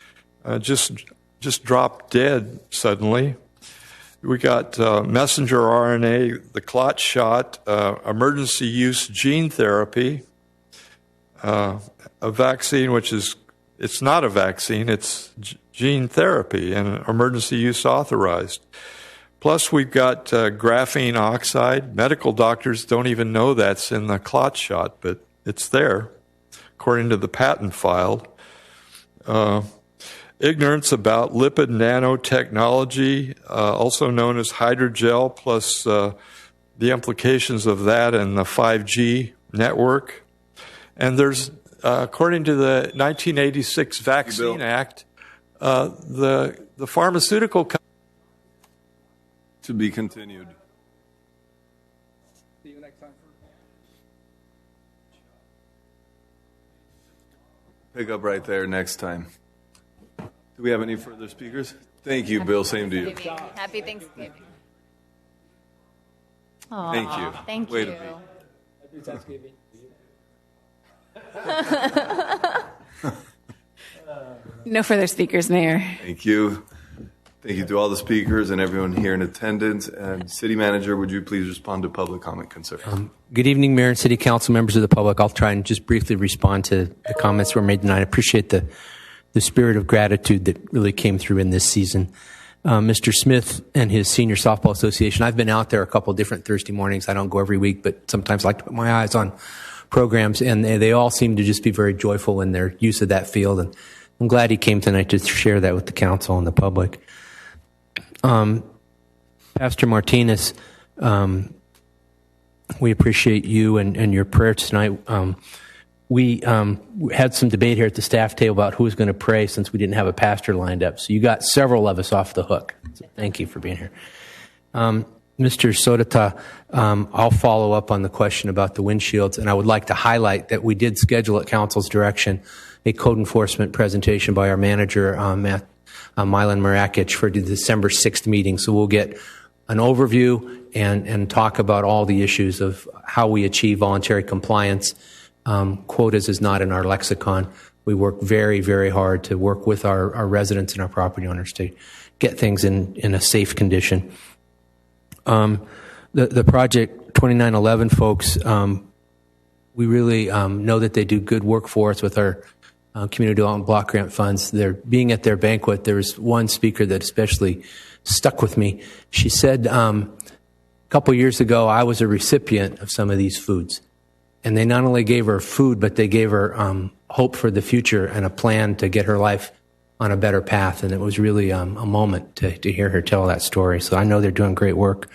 just drop dead suddenly. We got messenger RNA, the clot shot, emergency use gene therapy, a vaccine it's not a vaccine, it's gene therapy, and emergency use authorized. Plus, we've got graphene oxide. Medical doctors don't even know that's in the clot shot, but it's there, according to the patent filed. Ignorance about lipid nanotechnology, also known as hydrogel, plus the implications of that in the 5G network. And there's, according to the 1986 Vaccine Act, the pharmaceutical company. To be continued. See you next time. Pick up right there next time. Do we have any further speakers? Thank you, Bill. Same to you. Happy Thanksgiving. Thank you. Thank Way you. to be. Happy Thanksgiving. No further speakers, Mayor. Thank you. Thank you to all the speakers and everyone here in attendance. And City Manager, would you please respond to public comment concerns? Good evening, Mayor and City Council, members of the public. I'll try and just briefly respond to the comments that were made tonight. I appreciate the spirit of gratitude that really came through in this season. Mr. Smith and his Senior Softball Association, I've been out there a couple different Thursday mornings. I don't go every week, but sometimes I like to put my eyes on programs, and they all seem to just be very joyful in their use of that field. And I'm glad he came tonight to share that with the council and the public. Pastor Martinez, we appreciate you and your prayer tonight. We had some debate here at the staff table about who was going to pray since we didn't have a pastor lined up. So you got several of us off the hook. So thank you for being here. Mr. Sodata, I'll follow up on the question about the windshields, and I would like to highlight that we did schedule at Council's direction a code enforcement presentation by our manager, Milan Marakic, for the December 6th meeting. So we'll get an overview and talk about all the issues of how we achieve voluntary compliance. Quotas is not in our lexicon. We work very, very hard to work with our residents and our property owners to get things in a safe condition. The Project 2911 folks, we really know that they do good work for us with our community development block grant funds. They're being at their banquet. There was one speaker that especially stuck with me. She said, a couple years ago, I was a recipient of some of these foods. And they not only gave her food, but they gave her hope for the future and a plan to get her life on a better path. And it was really a moment to hear her tell that story. So I know they're doing great work.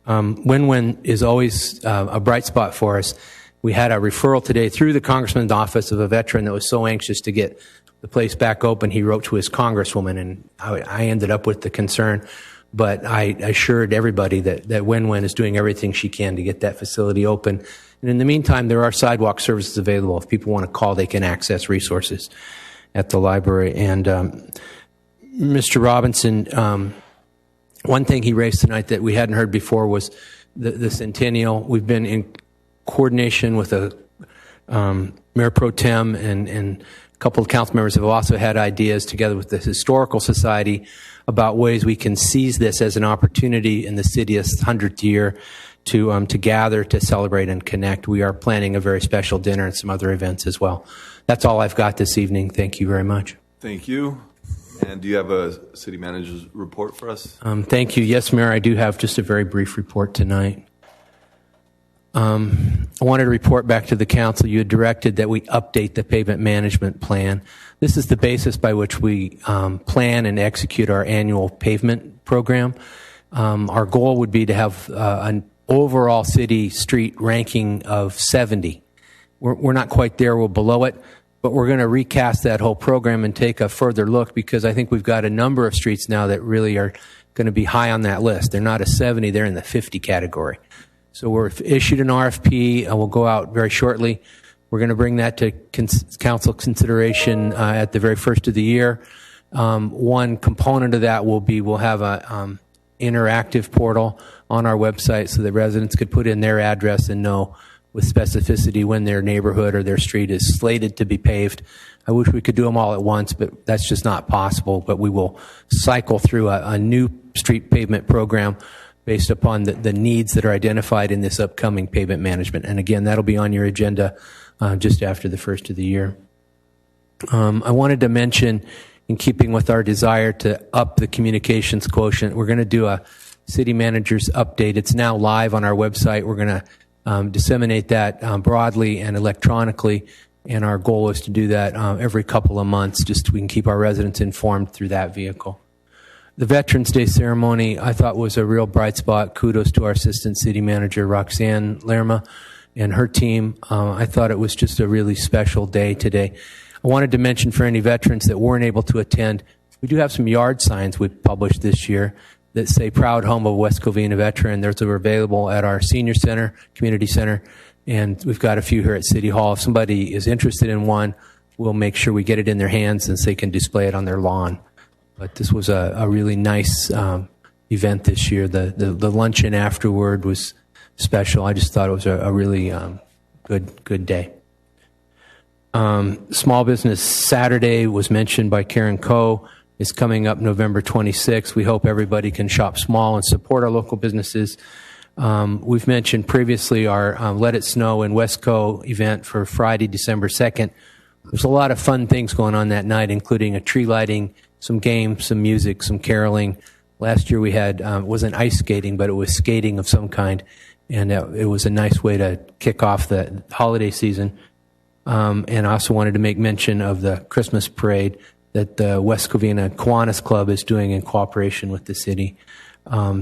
Win-win is always a bright spot for us. We had a referral today through the Congressman's office of a veteran that was so anxious to get the place back open. He wrote to his Congresswoman, and I ended up with the concern. But I assured everybody that Win-Win is doing everything she can to get that facility open. And in the meantime, there are sidewalk services available. If people want to call, they can access resources at the library. And Mr. Robinson, one thing he raised tonight that we hadn't heard before was the centennial. We've been in coordination with a Mayor Pro Tem and a couple of council members have also had ideas together with the Historical Society about ways we can seize this as an opportunity in the city's 100th year to gather, to celebrate, and connect. We are planning a very special dinner and some other events as well. That's all I've got this evening. Thank you very much. Thank you. And do you have a city manager's report for us? Thank you. Yes, Mayor, I do have just a very brief report tonight. I wanted to report back to the council. You had directed that we update the pavement management plan. This is the basis by which we plan and execute our annual pavement program. Our goal would be to have an overall city street ranking of 70. We're not quite there. We're below it, but we're going to recast that whole program and take a further look because I think we've got a number of streets now that really are going to be high on that list. They're not a 70, they're in the 50 category. So we're issued an RFP and we'll go out very shortly. We're going to bring that to council consideration at the very first of the year. One component of that will be we'll have a interactive portal on our website so that residents could put in their address and know with specificity when their neighborhood or their street is slated to be paved. I wish we could do them all at once, but that's just not possible. But we will cycle through a new street pavement program based upon the needs that are identified in this upcoming pavement management. And again, that'll be on your agenda just after the first of the year. I wanted to mention, in keeping with our desire to up the communications quotient, we're going to do a city manager's update. It's now live on our website. We're going to disseminate that broadly and electronically, and our goal is to do that every couple of months, just so we can keep our residents informed through that vehicle. The Veterans Day ceremony, I thought, was a real bright spot. Kudos to our Assistant City Manager, Roxanne Lerma, and her team. I thought it was just a really special day today. I wanted to mention for any veterans that weren't able to attend, we do have some yard signs we published this year that say Proud Home of West Covina Veteran. Those are available at our senior center, community center, and we've got a few here at City Hall. If somebody is interested in one, we'll make sure we get it in their hands and so they can display it on their lawn. But this was a really nice event this year. The luncheon afterward was special. I just thought it was a really good day. Small Business Saturday was mentioned by Karen Coe. It's coming up November 26th. We hope everybody can shop small and support our local businesses. We've mentioned previously our Let It Snow in Westco event for Friday, December 2nd. There's a lot of fun things going on that night, including a tree lighting, some games, some music, some caroling. Last year we had, it wasn't ice skating, but it was skating of some kind. And it was a nice way to kick off the holiday season. And I also wanted to make mention of the Christmas parade that the West Covina Kiwanis Club is doing in cooperation with the city.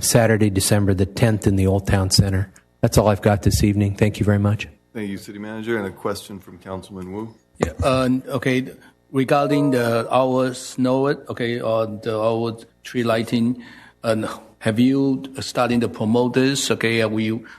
Saturday, December the 10th in the Old Town Center. That's all I've got this evening. Thank you very much. Thank you, City Manager. And a question from Councilman Wu. Yeah, okay. Regarding our snow, okay, or our tree lighting, have you starting to promote this? Okay,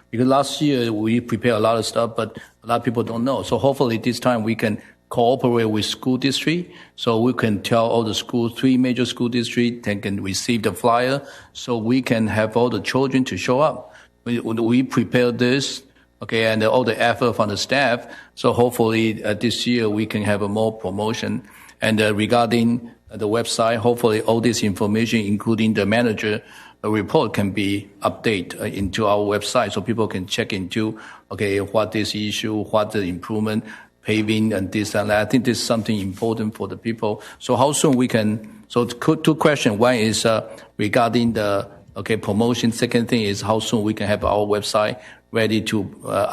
because last year we prepared a lot of stuff, but a lot of people don't know. So hopefully this time we can cooperate with school district, so we can tell all the schools, 3 major school districts, they can receive the flyer, so we can have all the children to show up. We prepare this, okay, and all the effort from the staff. So hopefully this year we can have a more promotion. And regarding the website, hopefully all this information, including the manager report, can be updated into our website, so people can check into, okay, what this issue, what the improvement, paving and this and that. I think this is something important for the people. So how soon we can, so 2 questions. One is regarding the, okay, promotion. Second thing is how soon we can have our website ready to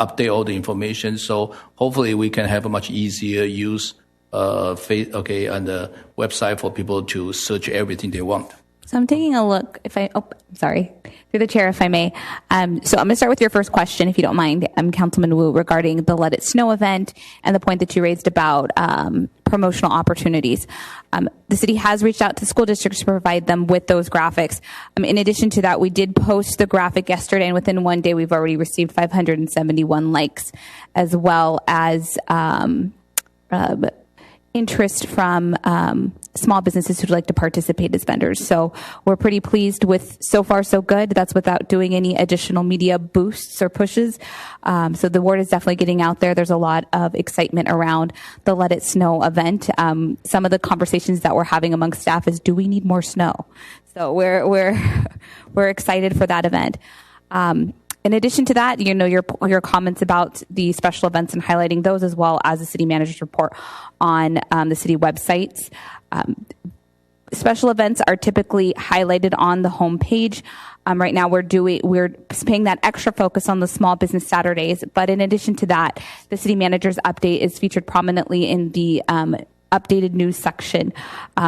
update all the information. So hopefully we can have a much easier use, on the website for people to search everything they want. So I'm taking a look, through the chair, if I may. So I'm going to start with your first question, if you don't mind, Councilman Wu, regarding the Let It Snow event and the point that you raised about promotional opportunities. The city has reached out to school districts to provide them with those graphics. In addition to that, we did post the graphic yesterday, and within one day, we've already received 571 likes, as well as interest from small businesses who'd like to participate as vendors. So we're pretty pleased with so far so good. That's without doing any additional media boosts or pushes. So the word is definitely getting out there. There's a lot of excitement around the Let It Snow event. Some of the conversations that we're having among staff is, do we need more snow? So we're excited for that event. In addition to that, your comments about the special events and highlighting those, as well as the city manager's report on the city websites. Special events are typically highlighted on the homepage. Right now, we're paying that extra focus on the Small Business Saturdays. But in addition to that, the city manager's update is featured prominently in the updated news section.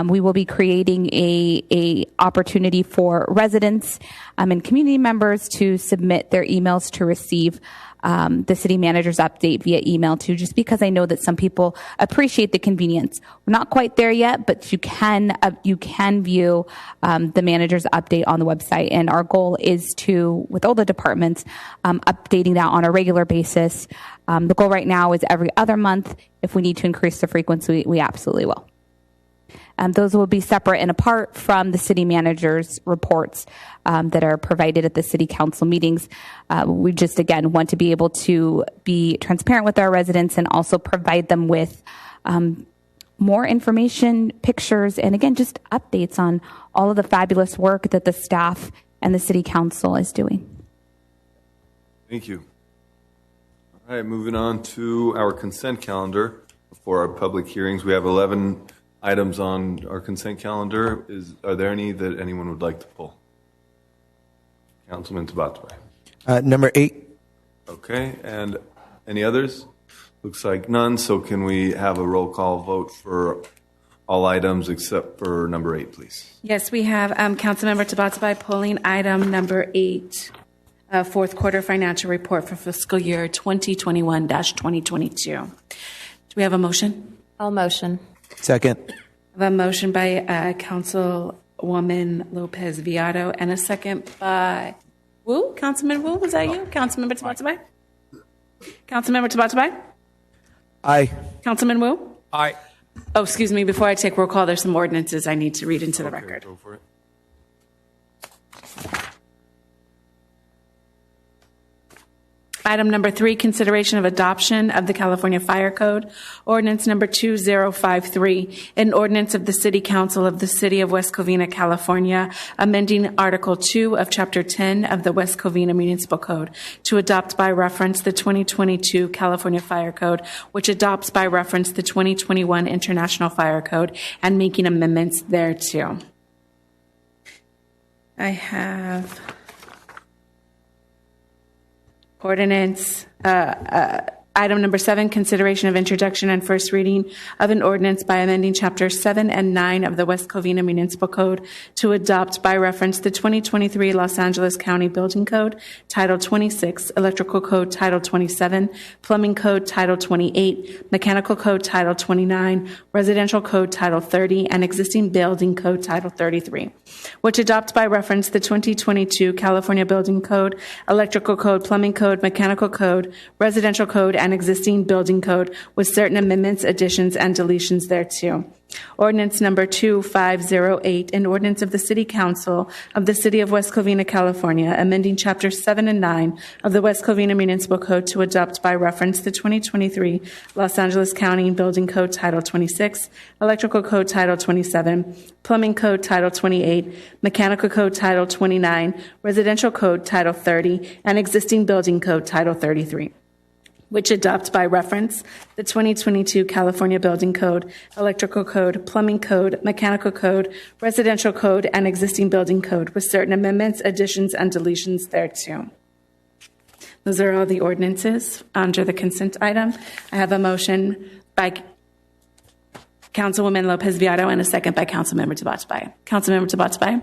We will be creating a opportunity for residents and community members to submit their emails to receive the city manager's update via email too, just because I know that some people appreciate the convenience. We're not quite there yet, but you can view the manager's update on the website, and our goal is to, with all the departments, updating that on a regular basis. The goal right now is every other month. If we need to increase the frequency, we absolutely will. Those will be separate and apart from the city manager's reports that are provided at the city council meetings. We just, again, want to be able to be transparent with our residents and also provide them with more information, pictures, and again, just updates on all of the fabulous work that the staff and the city council is doing. Thank you. All right, moving on to our consent calendar for our public hearings. We have 11 items on our consent calendar. Are there any that anyone would like to pull? Councilman Tabatabai. Number 8. Okay, and any others? Looks like none, so can we have a roll call vote for all items except for number 8, please? Yes, we have Councilmember Tabatabai pulling item number 8, fourth quarter financial report for fiscal year 2021-2022. Do we have a motion? I'll motion. Second. I have a motion by Councilwoman Lopez Viado and a second by Wu. Councilman Wu, was that you? Councilmember Tabatabai? Councilmember Tabatabai? Aye. Councilman Wu? Aye. Oh, excuse me. Before I take roll call, there's some ordinances I need to read into the record. Go for it. Item number 3, consideration of adoption of the California Fire Code. Ordinance number 2053, an ordinance of the City Council of the City of West Covina, California, amending Article 2 of Chapter 10 of the West Covina Municipal Code to adopt by reference the 2022 California Fire Code, which adopts by reference the 2021 International Fire Code, and making amendments thereto. I have ordinance, item number 7, consideration of introduction and first reading of an ordinance by amending chapters 7 and 9 of the West Covina Municipal Code to adopt by reference the 2023 Los Angeles County Building Code, Title 26, Electrical Code, Title 27, Plumbing Code, Title 28, Mechanical Code, Title 29, Residential Code, Title 30, and Existing Building Code, Title 33, which adopt by reference the 2022 California Building Code, Electrical Code, Plumbing Code, Mechanical Code, Residential Code, and existing building code with certain amendments, additions, and deletions thereto. Ordinance number 2508, an ordinance of the City Council of the City of West Covina, California, amending Chapters 7 and 9 of the West Covina Municipal Code to adopt by reference the 2023 Los Angeles County Building Code Title 26, Electrical Code Title 27, Plumbing Code Title 28, Mechanical Code Title 29, Residential Code Title 30, and Existing Building Code Title 33, which adopt by reference the 2022 California Building Code, Electrical Code, Plumbing Code, Mechanical Code, Residential Code, and Existing Building Code with certain amendments, additions, and deletions thereto. Those are all the ordinances under the consent item. I have a motion by Councilwoman Lopez Viado and a second by Councilmember Tabatabai. Councilmember Tabatabai?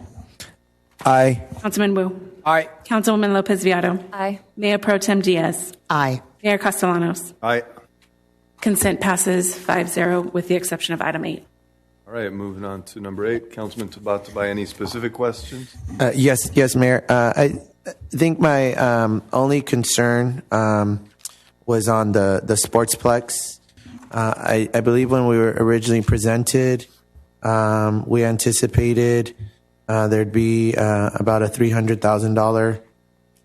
Aye. Councilman Wu? Aye. Councilwoman Lopez Viado? Aye. Mayor Pro Tem Diaz? Aye. Mayor Castellanos? Aye. Consent passes 5-0 with the exception of item 8. All right, moving on to number 8. Councilman Tabatabai, any specific questions? Yes, Mayor. I think my only concern was on the sportsplex. I believe when we were originally presented, we anticipated there'd be about a $300,000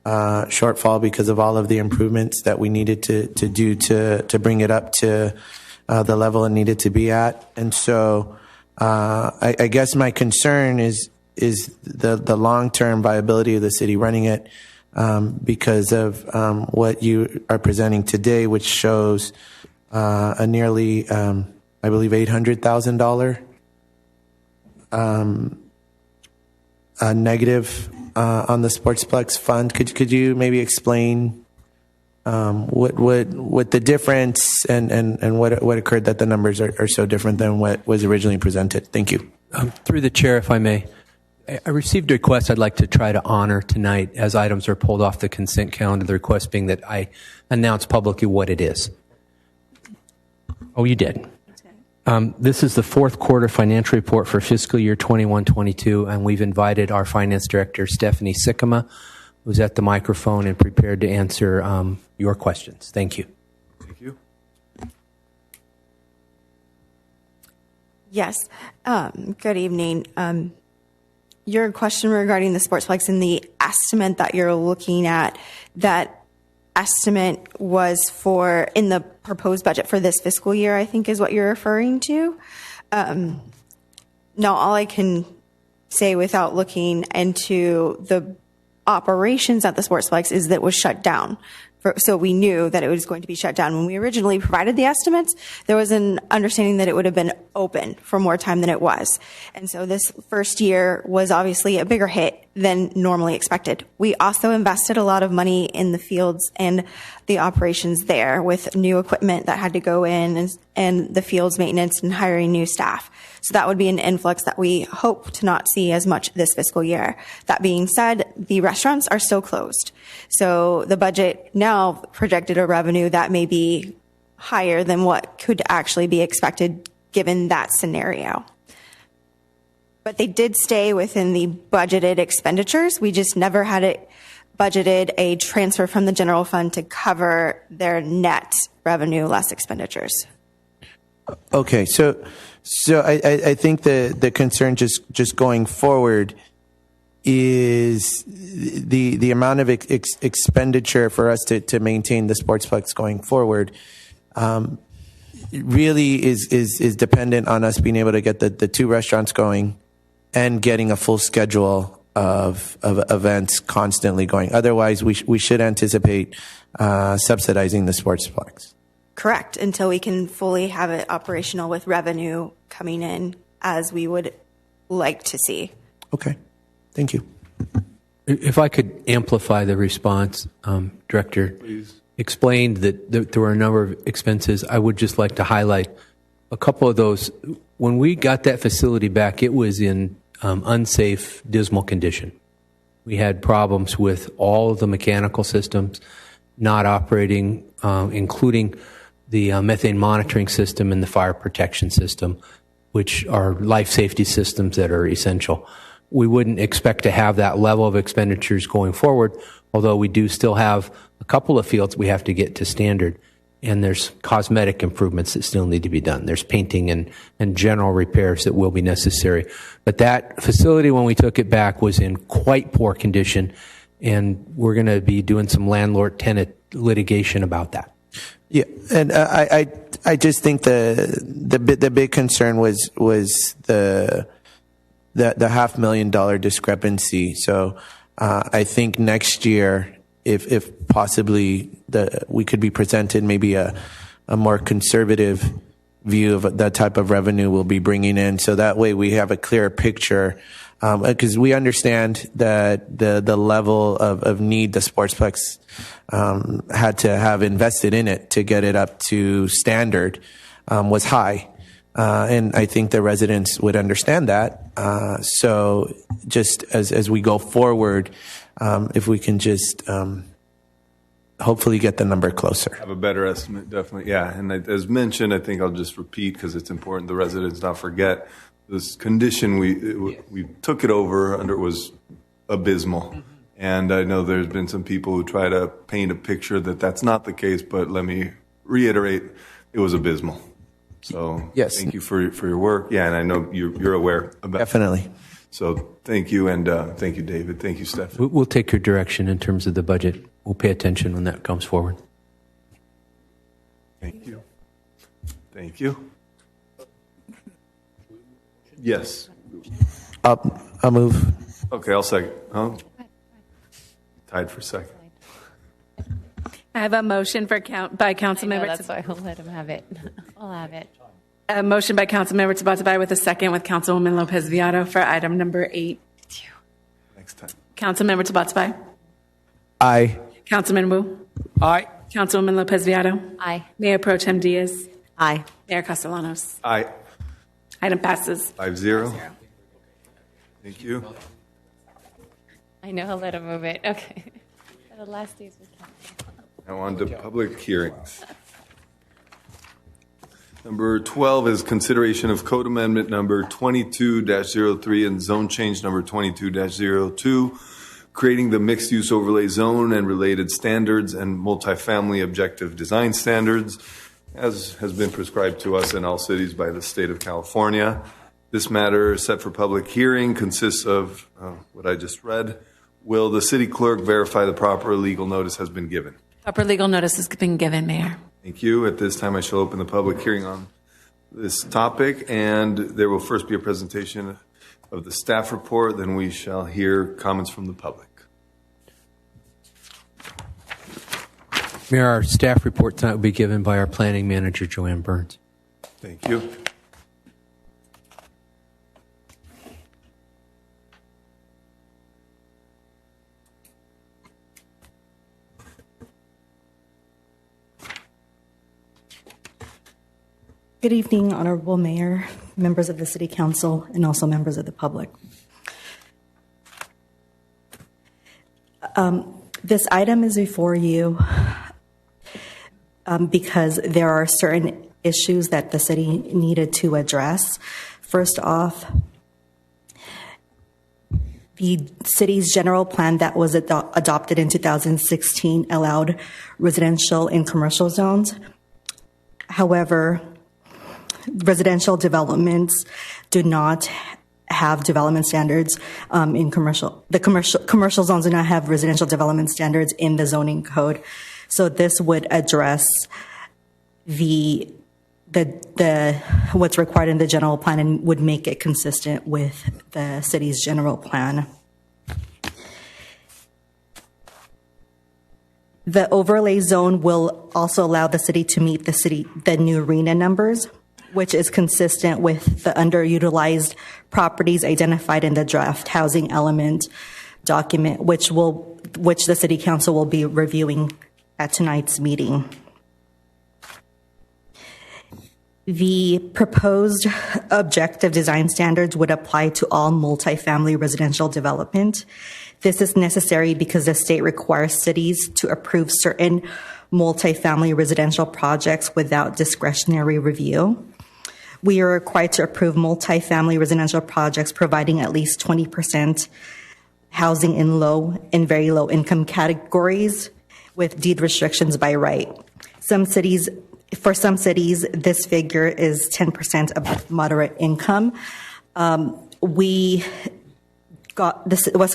shortfall because of all of the improvements that we needed to do to bring it up to the level it needed to be at. And so I guess my concern is the long-term viability of the city running it because of what you are presenting today, which shows a nearly, I believe, $800,000 negative on the Sportsplex fund. Could you maybe explain what the difference and what occurred that the numbers are so different than what was originally presented? Thank you. Through the chair, if I may, I received a request I'd like to try to honor tonight as items are pulled off the consent calendar, the request being that I announce publicly what it is. Oh, you did. This is the fourth quarter financial report for fiscal year 21-22, and we've invited our finance director, Stephanie Sikkema, who's at the microphone and prepared to answer your questions. Thank you. Thank you. Yes. Good evening. Your question regarding the Sportsplex and the estimate that you're looking at, that estimate was for in the proposed budget for this fiscal year, I think is what you're referring to. Now, all I can say without looking into the operations at the Sportsplex is that it was shut down. So we knew that it was going to be shut down. When we originally provided the estimates, there was an understanding that it would have been open for more time than it was. And so this first year was obviously a bigger hit than normally expected. We also invested a lot of money in the fields and the operations there with new equipment that had to go in and the fields maintenance and hiring new staff. So that would be an influx that we hope to not see as much this fiscal year. That being said, the restaurants are still closed. So the budget now projected a revenue that may be higher than what could actually be expected given that scenario. But they did stay within the budgeted expenditures. We just never had it budgeted a transfer from the general fund to cover their net revenue less expenditures. Okay, so I think the concern just going forward is the amount of expenditure for us to maintain the Sportsplex going forward really is dependent on us being able to get the two restaurants going and getting a full schedule of events constantly going. Otherwise, we should anticipate subsidizing the Sportsplex. Correct, until we can fully have it operational with revenue coming in as we would like to see. Okay, thank you. If I could amplify the response, Director. Please. Explained that there were a number of expenses. I would just like to highlight a couple of those. When we got that facility back, it was in unsafe, dismal condition. We had problems with all of the mechanical systems not operating, including the methane monitoring system and the fire protection system, which are life safety systems that are essential. We wouldn't expect to have that level of expenditures going forward, although we do still have a couple of fields we have to get to standard. and there's cosmetic improvements that still need to be done. There's painting and general repairs that will be necessary. But that facility, when we took it back, was in quite poor condition, and we're going to be doing some landlord-tenant litigation about that. Yeah, and I just think the big concern was the $500,000 discrepancy. So I think next year, if possibly we could be presented maybe a more conservative view of the type of revenue we'll be bringing in, so that way we have a clearer picture. Because we understand that the level of need the Sportsplex had to have invested in it to get it up to standard was high. And I think the residents would understand that. So just as we go forward, if we can just hopefully get the number closer. Have a better estimate, definitely. Yeah, and as mentioned, I think I'll just repeat because it's important the residents not forget. This condition we took it over under was abysmal. And I know there's been some people who try to paint a picture that that's not the case, but let me reiterate, it was abysmal. So yes. Thank you for your work. Yeah, and I know you're aware about Definitely. So thank you, and thank you, David. Thank you, Steph. We'll take your direction in terms of the budget. We'll pay attention when that comes forward. Thank you. Thank you. Yes. I'll move. Okay, I'll second. Huh? Tied for second. I have a motion by Councilmember. That's why I'll let him have it. I'll have it. A motion by Councilmember Tabatabai with a second with Councilwoman Lopez Viado for item number 8. Next time. Councilmember Tabatabai. Aye. Councilman Wu. Aye. Councilwoman Lopez Viado. Aye. Mayor Pro Tem Diaz. Aye. Mayor Castellanos. Aye. Item passes. 5-0. Thank you. I know I'll let him move it. Okay. The last days we can't. Now on to public hearings. Number 12 is consideration of code amendment number 22-03 and zone change number 22-02, creating the mixed-use overlay zone and related standards and multifamily objective design standards, as has been prescribed to us in all cities by the state of California. This matter set for public hearing consists of what I just read. Will the city clerk verify the proper legal notice has been given? Proper legal notice has been given, Mayor. Thank you. At this time, I shall open the public hearing on this topic, and there will first be a presentation of the staff report, then we shall hear comments from the public. Mayor, our staff report tonight will be given by our planning manager, Joanne Burns. Thank you. Good evening, Honorable Mayor, members of the City Council, and also members of the public. This item is before you because there are certain issues that the city needed to address. First off, the city's general plan that was adopted in 2016 allowed residential and commercial zones. However, residential developments do not have development standards in commercial. The commercial zones do not have residential development standards in the zoning code. So this would address the what's required in the general plan and would make it consistent with the city's general plan. The overlay zone will also allow the city to meet the new RENA numbers, which is consistent with the underutilized properties identified in the draft housing element document, which the City Council will be reviewing at tonight's meeting. The proposed objective design standards would apply to all multifamily residential development. This is necessary because the state requires cities to approve certain multifamily residential projects without discretionary review. We are required to approve multifamily residential projects providing at least 20% housing in low and very low income categories with deed restrictions by right. For some cities, this figure is 10% of moderate income. West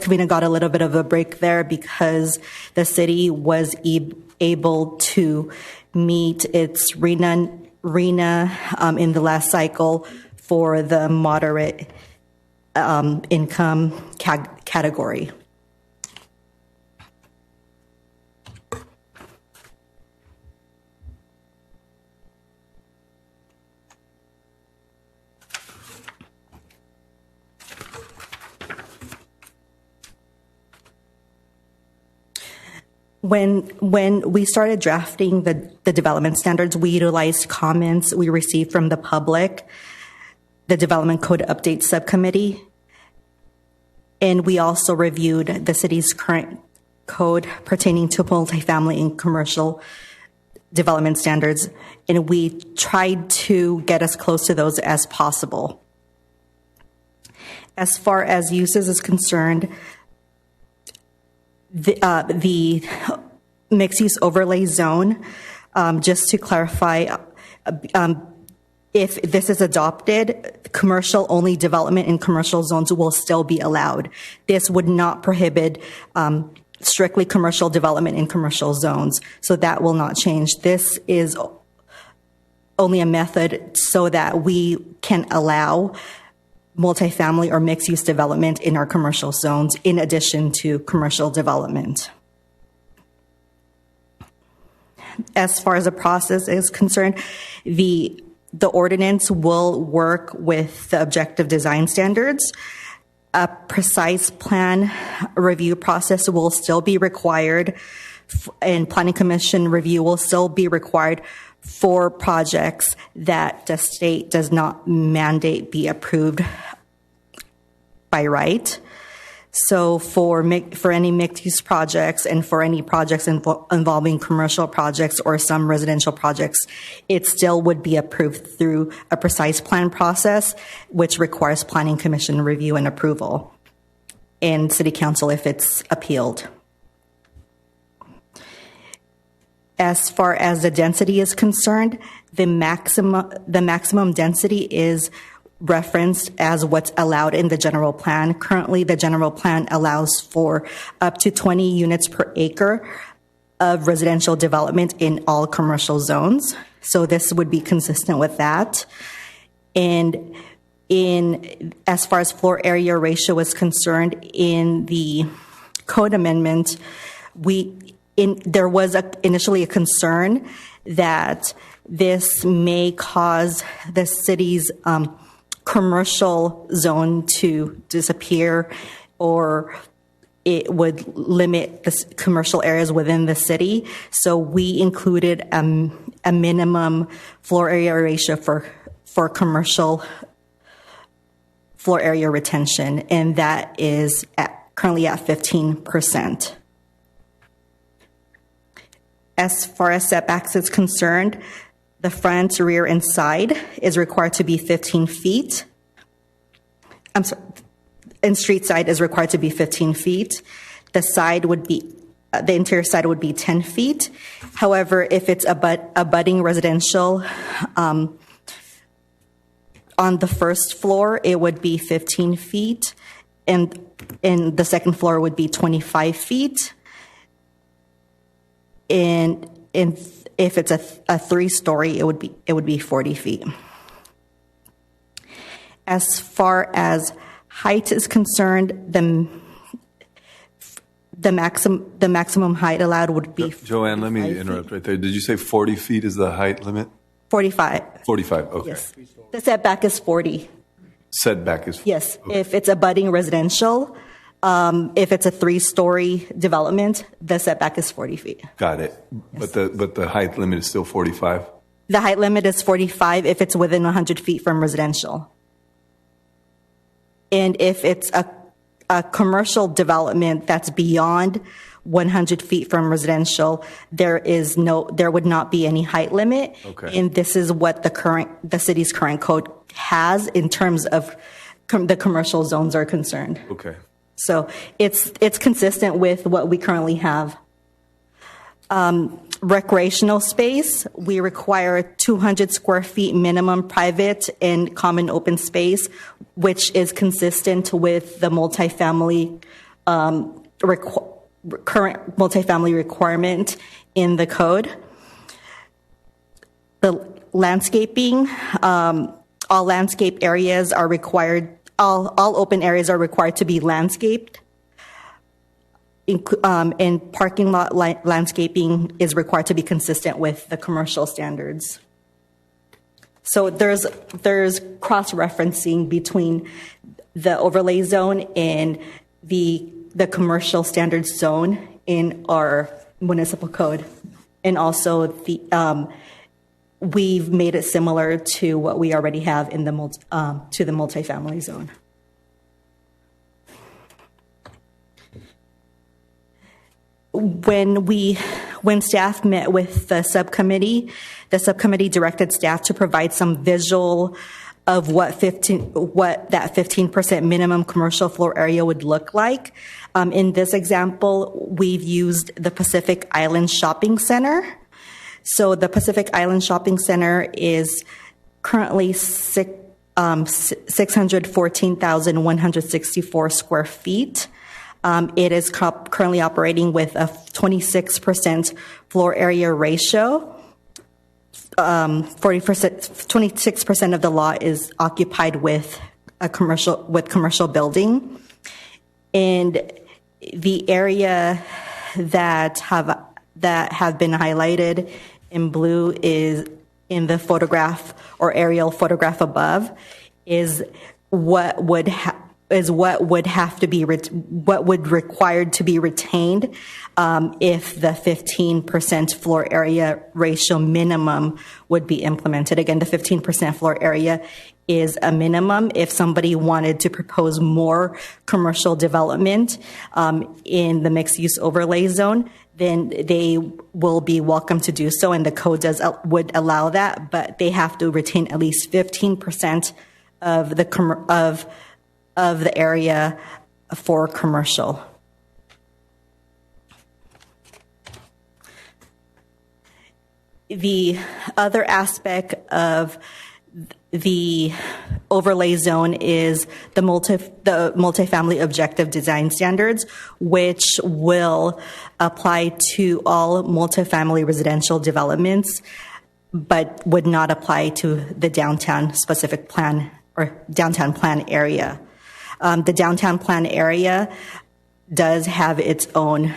Covina got a little bit of a break there because the city was able to meet its RENA in the last cycle for the moderate income category. When we started drafting the development standards, we utilized comments we received from the public, the Development Code Update Subcommittee, and we also reviewed the city's current code pertaining to multifamily and commercial development standards, and we tried to get as close to those as possible. As far as uses is concerned, the mixed-use overlay zone, just to clarify, if this is adopted, commercial-only development in commercial zones will still be allowed. This would not prohibit strictly commercial development in commercial zones, so that will not change. This is only a method so that we can allow multifamily or mixed-use development in our commercial zones in addition to commercial development. As far as the process is concerned, the ordinance will work with the objective design standards. A precise plan review process will still be required, and Planning Commission review will still be required for projects that the state does not mandate be approved by right. So for any mixed-use projects and for any projects involving commercial projects or some residential projects, it still would be approved through a precise plan process, which requires Planning Commission review and approval, and City Council if it's appealed. As far as the density is concerned, the maximum density is referenced as what's allowed in the general plan. Currently, the general plan allows for up to 20 units per acre of residential development in all commercial zones. So this would be consistent with that. And as far as floor area ratio is concerned, in the code amendment, there was initially a concern that this may cause the city's commercial zone to disappear, or it would limit the commercial areas within the city. So we included a minimum floor area ratio for commercial floor area retention, and that is currently at 15%. As far as setbacks is concerned, the front, rear, and side is required to be 15 feet. I'm sorry, and street side is required to be 15 feet. The interior side would be 10 feet. However, if it's abutting residential, on the first floor, it would be 15 feet, and the second floor would be 25 feet. And if it's a 3-story, it would be 40 feet. As far as height is concerned, the maximum height allowed would be. Joanne, let me interrupt right there. Did you say 40 feet is the height limit? 45. 45. Okay. Yes. The setback is 40. Setback is 40. Yes. Okay. If it's abutting residential. If it's a 3-story development, the setback is 40 feet. Got it. Yes. But the height limit is still 45? The height limit is 45 if it's within 100 feet from residential. And if it's a commercial development that's beyond 100 feet from residential, there would not be any height limit. Okay. And this is what the city's current code has in terms of the commercial zones are concerned. Okay. So it's consistent with what we currently have. recreational space, we require 200 square feet minimum private and common open space, which is consistent with the multifamily current multifamily requirement in the code. The landscaping, all landscape areas are required. All open areas are required to be landscaped. And parking lot landscaping is required to be consistent with the commercial standards. So there's cross-referencing between the overlay zone and the commercial standards zone in our municipal code, and also we've made it similar to what we already have in the to the multifamily zone. When staff met with the subcommittee directed staff to provide some visual of what that 15% minimum commercial floor area would look like. In this example, we've used the Pacific Island Shopping Center. So the Pacific Island Shopping Center is currently 614,164 square feet. It is currently operating with a 26% floor area ratio. 26% of the lot is occupied with commercial building, and the area that have been highlighted in blue is in the photograph or aerial photograph above is what would required to be retained if the 15% floor area ratio minimum would be implemented. Again, the 15% floor area is a minimum. If somebody wanted to propose more commercial development in the mixed use overlay zone, then they will be welcome to do so, and the code would allow that, but they have to retain at least 15% of the area for commercial. The other aspect of the overlay zone is the multifamily objective design standards, which will apply to all multifamily residential developments, but would not apply to the downtown specific plan or downtown plan area. The downtown plan area does have its own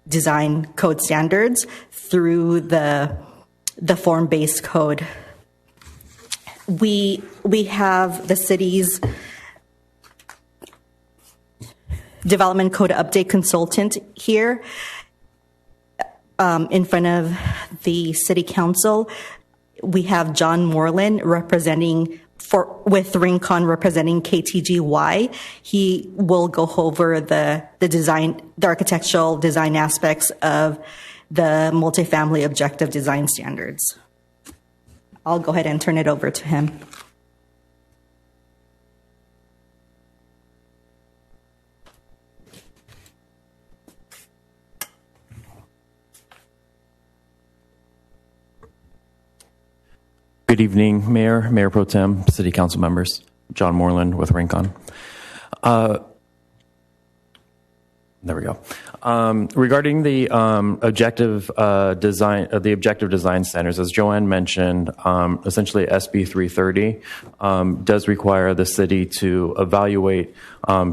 design code standards through the form-based code. We have the city's development code update consultant here in front of the city council. We have John Moreland with Rincon representing KTGY. He will go over the architectural design aspects of the multifamily objective design standards. I'll go ahead and turn it over to him. Good evening, Mayor Pro Tem, City Council members. John Moreland with Rincon. There we go. Regarding the objective design standards, as Joanne mentioned, essentially SB 330 does require the city to evaluate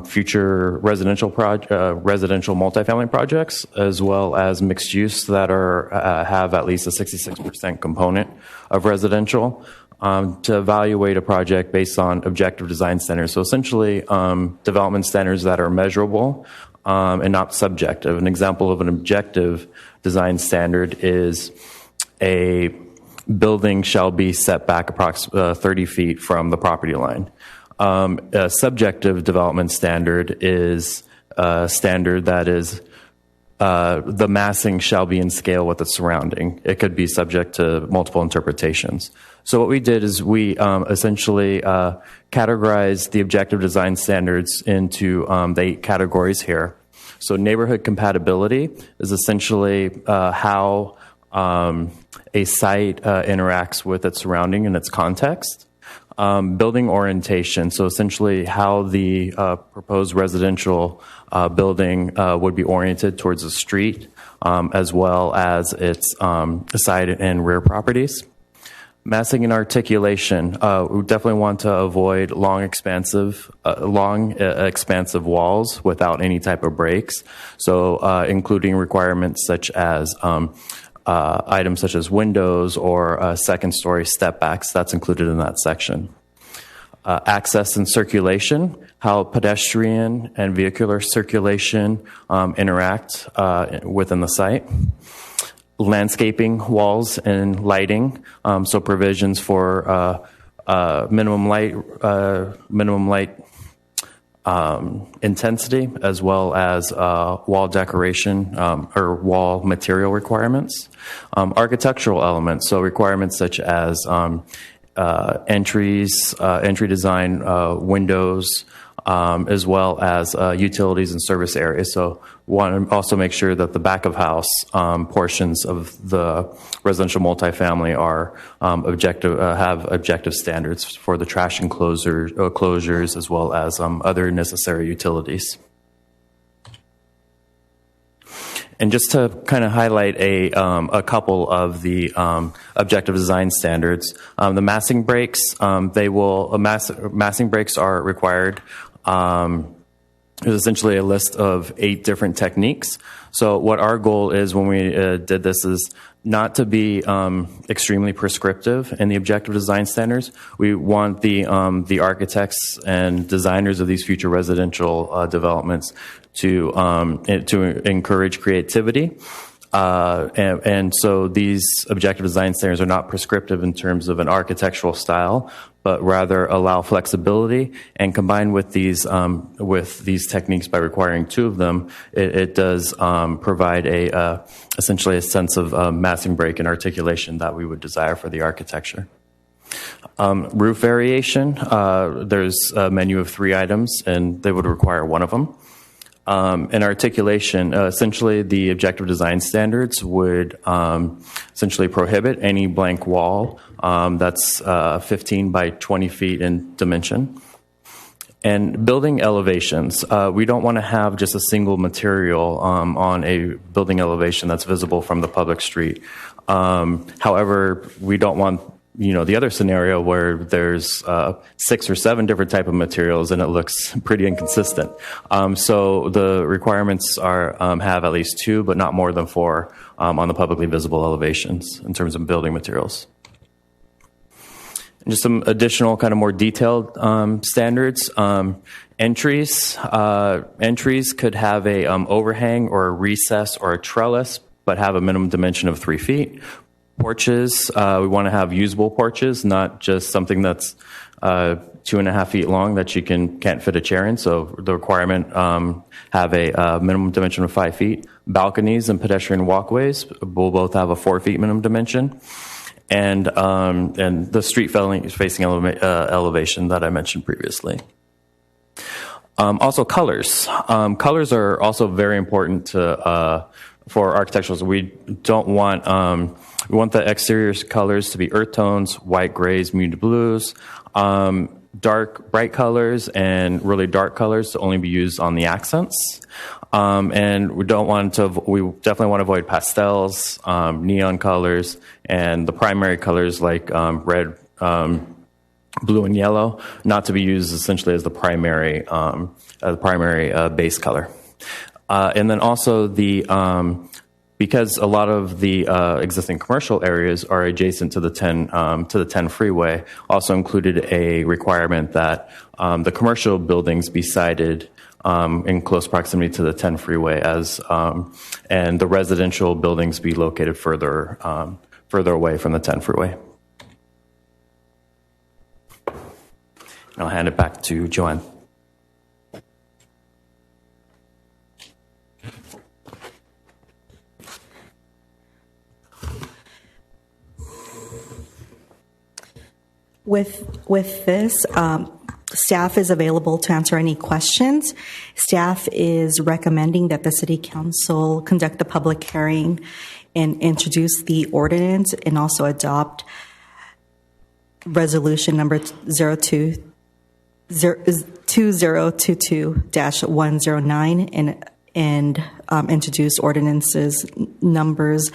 future residential multifamily projects, as well as mixed use that have at least a 66% component of residential, to evaluate a project based on objective design standards. So essentially, development standards that are measurable and not subjective. An example of an objective design standard is a building shall be set back approximately 30 feet from the property line. A subjective development standard is a standard that is the massing shall be in scale with the surrounding. It could be subject to multiple interpretations. So what we did is we essentially categorized the objective design standards into the 8 categories here. So neighborhood compatibility is essentially how a site interacts with its surrounding and its context. Building orientation, so essentially how the proposed residential building would be oriented towards the street, as well as its side and rear properties. Massing and articulation, we definitely want to avoid long, expansive walls without any type of breaks. So, including requirements such as items such as windows or second-story step backs. That's included in that section. Access and circulation, how pedestrian and vehicular circulation interact within the site. Landscaping, walls, and lighting. So provisions for minimum light intensity, as well as wall decoration or wall material requirements. Architectural elements, so requirements such as entry design, windows, as well as utilities and service areas. So want to also make sure that the back of house portions of the residential multifamily are have objective standards for the trash enclosures, as well as other necessary utilities. And just to kind of highlight a couple of the objective design standards, the massing breaks, massing breaks are required. There's essentially a list of 8 different techniques. So what our goal is when we did this is not to be extremely prescriptive in the objective design standards. We want the architects and designers of these future residential developments to encourage creativity. And so these objective design standards are not prescriptive in terms of an architectural style, but rather allow flexibility. And combined with these techniques, by requiring 2 of them, it does provide essentially a sense of massing break and articulation that we would desire for the architecture. Roof variation, there's a menu of 3 items, and they would require 1 of them. And articulation, essentially the objective design standards would essentially prohibit any blank wall that's 15 by 20 feet in dimension. And building elevations, we don't want to have just a single material on a building elevation that's visible from the public street. However, we don't want the other scenario where there's 6 or 7 different type of materials and it looks pretty inconsistent. So the requirements are have at least 2, but not more than 4 on the publicly visible elevations in terms of building materials. And just some additional kind of more detailed standards. Entries could have a overhang or a recess or a trellis, but have a minimum dimension of 3 feet. Porches, we want to have usable porches, not just something that's 2.5 feet long that you can't fit a chair in. So the requirement have a minimum dimension of 5 feet. Balconies and pedestrian walkways will both have a 4 feet minimum dimension, and the street facing elevation that I mentioned previously. Also, colors. Colors are also very important for architectural. So we don't want we want the exterior colors to be earth tones, white, grays, muted blues, bright colors, and really dark colors to only be used on the accents. And we definitely want to avoid pastels, neon colors, and the primary colors like red, blue, and yellow, not to be used essentially as the primary base color. And then also because a lot of the existing commercial areas are adjacent to the 10 freeway, also included a requirement that the commercial buildings be sited in close proximity to the 10 freeway, and the residential buildings be located further away from the 10 freeway. And I'll hand it back to Joanne. With this, Staff is available to answer any questions. Staff is recommending that the City Council conduct the public hearing and introduce the ordinance and also adopt resolution number 2022-109 and introduce ordinances numbers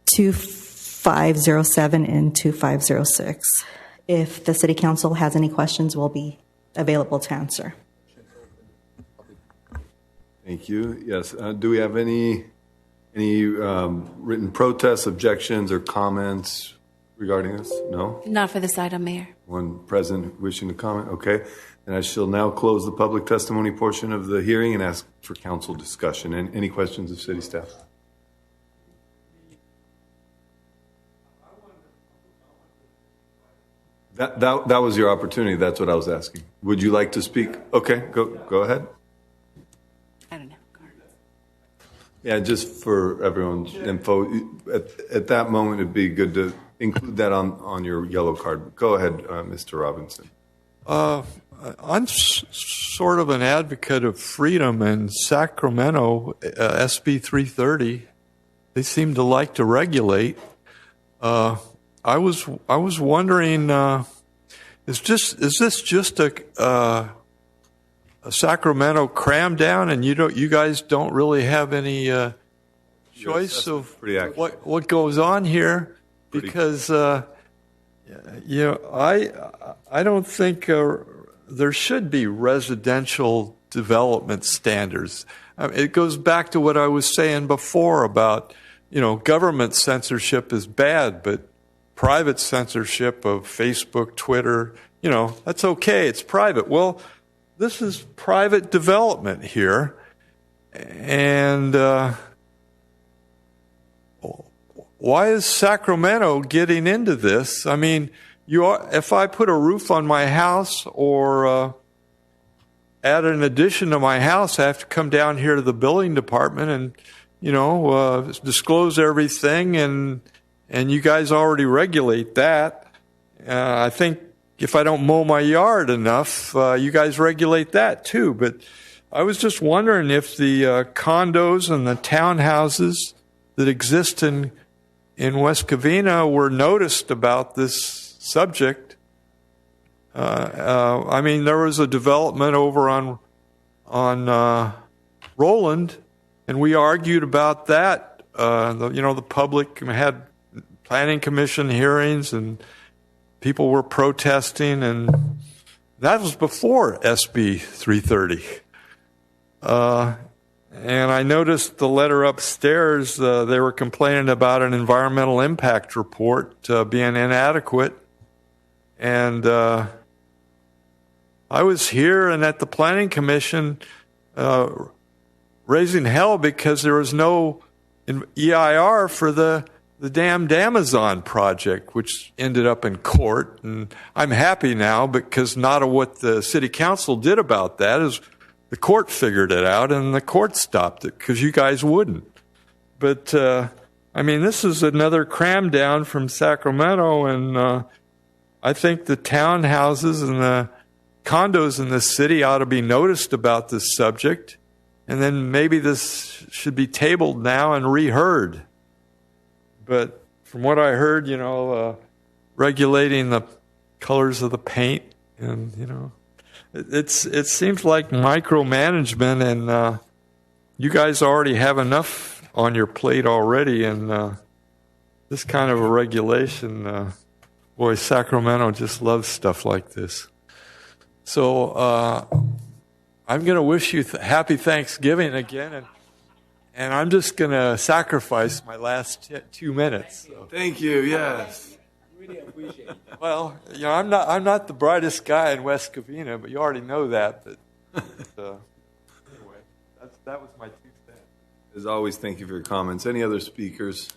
2507 and 2506. If the City Council has any questions, we'll be available to answer. Thank you. Yes. Do we have any written protests, objections, or comments regarding this? No? Not for this item, Mayor. One present wishing to comment? Okay. And I shall now close the public testimony portion of the hearing and ask for council discussion. And any questions of city staff? That was your opportunity. That's what I was asking. Would you like to speak? Okay, go ahead. I don't know. Yeah, just for everyone's info, at that moment, it'd be good to include that on your yellow card. Go ahead, Mr. Robinson. I'm sort of an advocate of freedom in Sacramento. SB 330, they seem to like to regulate. I was wondering, is this just a Sacramento cram down, and you guys don't really have any choice of what goes on here? Because I don't think there should be residential development standards. It goes back to what I was saying before about, government censorship is bad, but private censorship of Facebook, Twitter, that's okay. It's private. Well, this is private development here. And why is Sacramento getting into this? I mean, if I put a roof on my house or add an addition to my house, I have to come down here to the building department and, disclose everything, and you guys already regulate that. I think if I don't mow my yard enough, you guys regulate that too. But I was just wondering if the condos and the townhouses that exist in West Covina were noticed about this subject. I mean, there was a development over on Roland, and we argued about that. The public had planning commission hearings, and people were protesting, and that was before SB 330. And I noticed the letter upstairs, they were complaining about an environmental impact report being inadequate. And I was here and at the Planning Commission raising hell because there was no EIR for the damned Amazon project, which ended up in court. And I'm happy now because not of what the city council did about that is the court figured it out and the court stopped it because you guys wouldn't. But, this is another cram down from Sacramento, and I think the townhouses and the condos in the city ought to be noticed about this subject, and then maybe this should be tabled now and reheard. But from what I heard, regulating the colors of the paint, and it seems like micromanagement, and you guys already have enough on your plate already, and this kind of a regulation, boy, Sacramento just loves stuff like this. So I'm going to wish you happy Thanksgiving again, and I'm just going to sacrifice my last 2 minutes. So. Thank you. Yes. Really appreciate it. Well, I'm not the brightest guy in West Covina, but you already know that. But anyway, that was my 2 cents. As always, thank you for your comments. Any other speakers?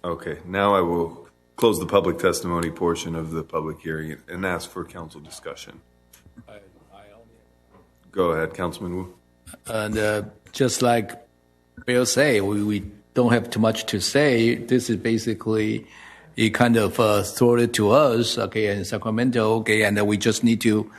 Okay, now I will close the public testimony portion of the public hearing and ask for council discussion. Go ahead, Councilman Wu. And just like Bill say, we don't have too much to say. This is basically, he kind of threw it to us, okay, in Sacramento, okay, and we just need to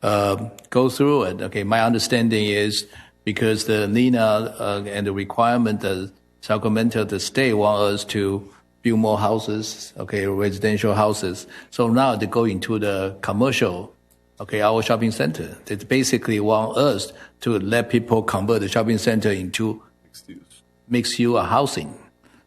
go through it. Okay, my understanding is because the NENA and the requirement that Sacramento, the state, want us to build more houses, okay, residential houses. So now they go into the commercial, okay, our shopping center. They basically want us to let people convert the shopping center into mixed-use housing.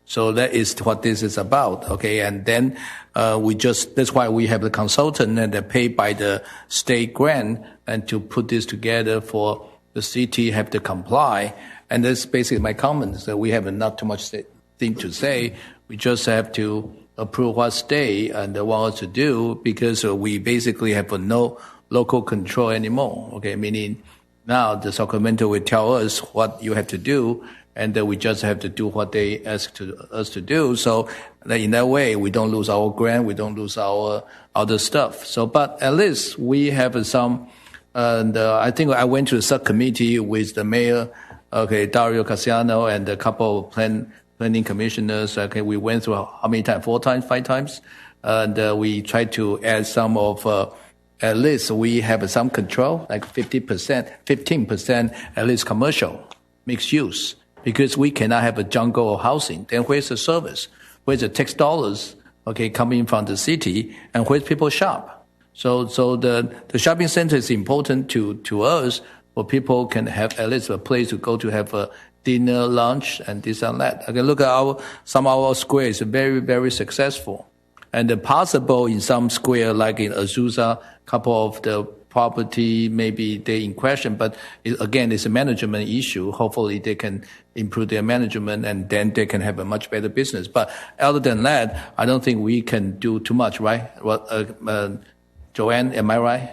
So that is what this is about, okay? And then that's why we have the consultant and they're paid by the state grant and to put this together for the city have to comply. And that's basically my comments, that we have not too much thing to say. We just have to approve what state and they want us to do because we basically have no local control anymore, okay? Meaning now the Sacramento will tell us what you have to do and we just have to do what they ask us to do. So in that way, we don't lose our grant, we don't lose our other stuff. So, but at least we have some, and I think I went to the subcommittee with the mayor, okay, Dario Casiano, and a couple of planning commissioners. Okay, we went through how many times? 4 times, 5 times? And we tried to add some of, at least we have some control, like 15% at least commercial, mixed use. Because we cannot have a jungle of housing. Then where's the service? Where's the tax dollars, okay, coming from the city, and where's people shop? So the shopping center is important to us, where people can have at least a place to go to have a dinner, lunch, and this and that. Okay, look at some of our squares, very, very successful. And possible in some square, like in Azusa, couple of the property, maybe they in question, but again, it's a management issue. Hopefully they can improve their management and then they can have a much better business. But other than that, I don't think we can do too much, right? Joanne, am I right?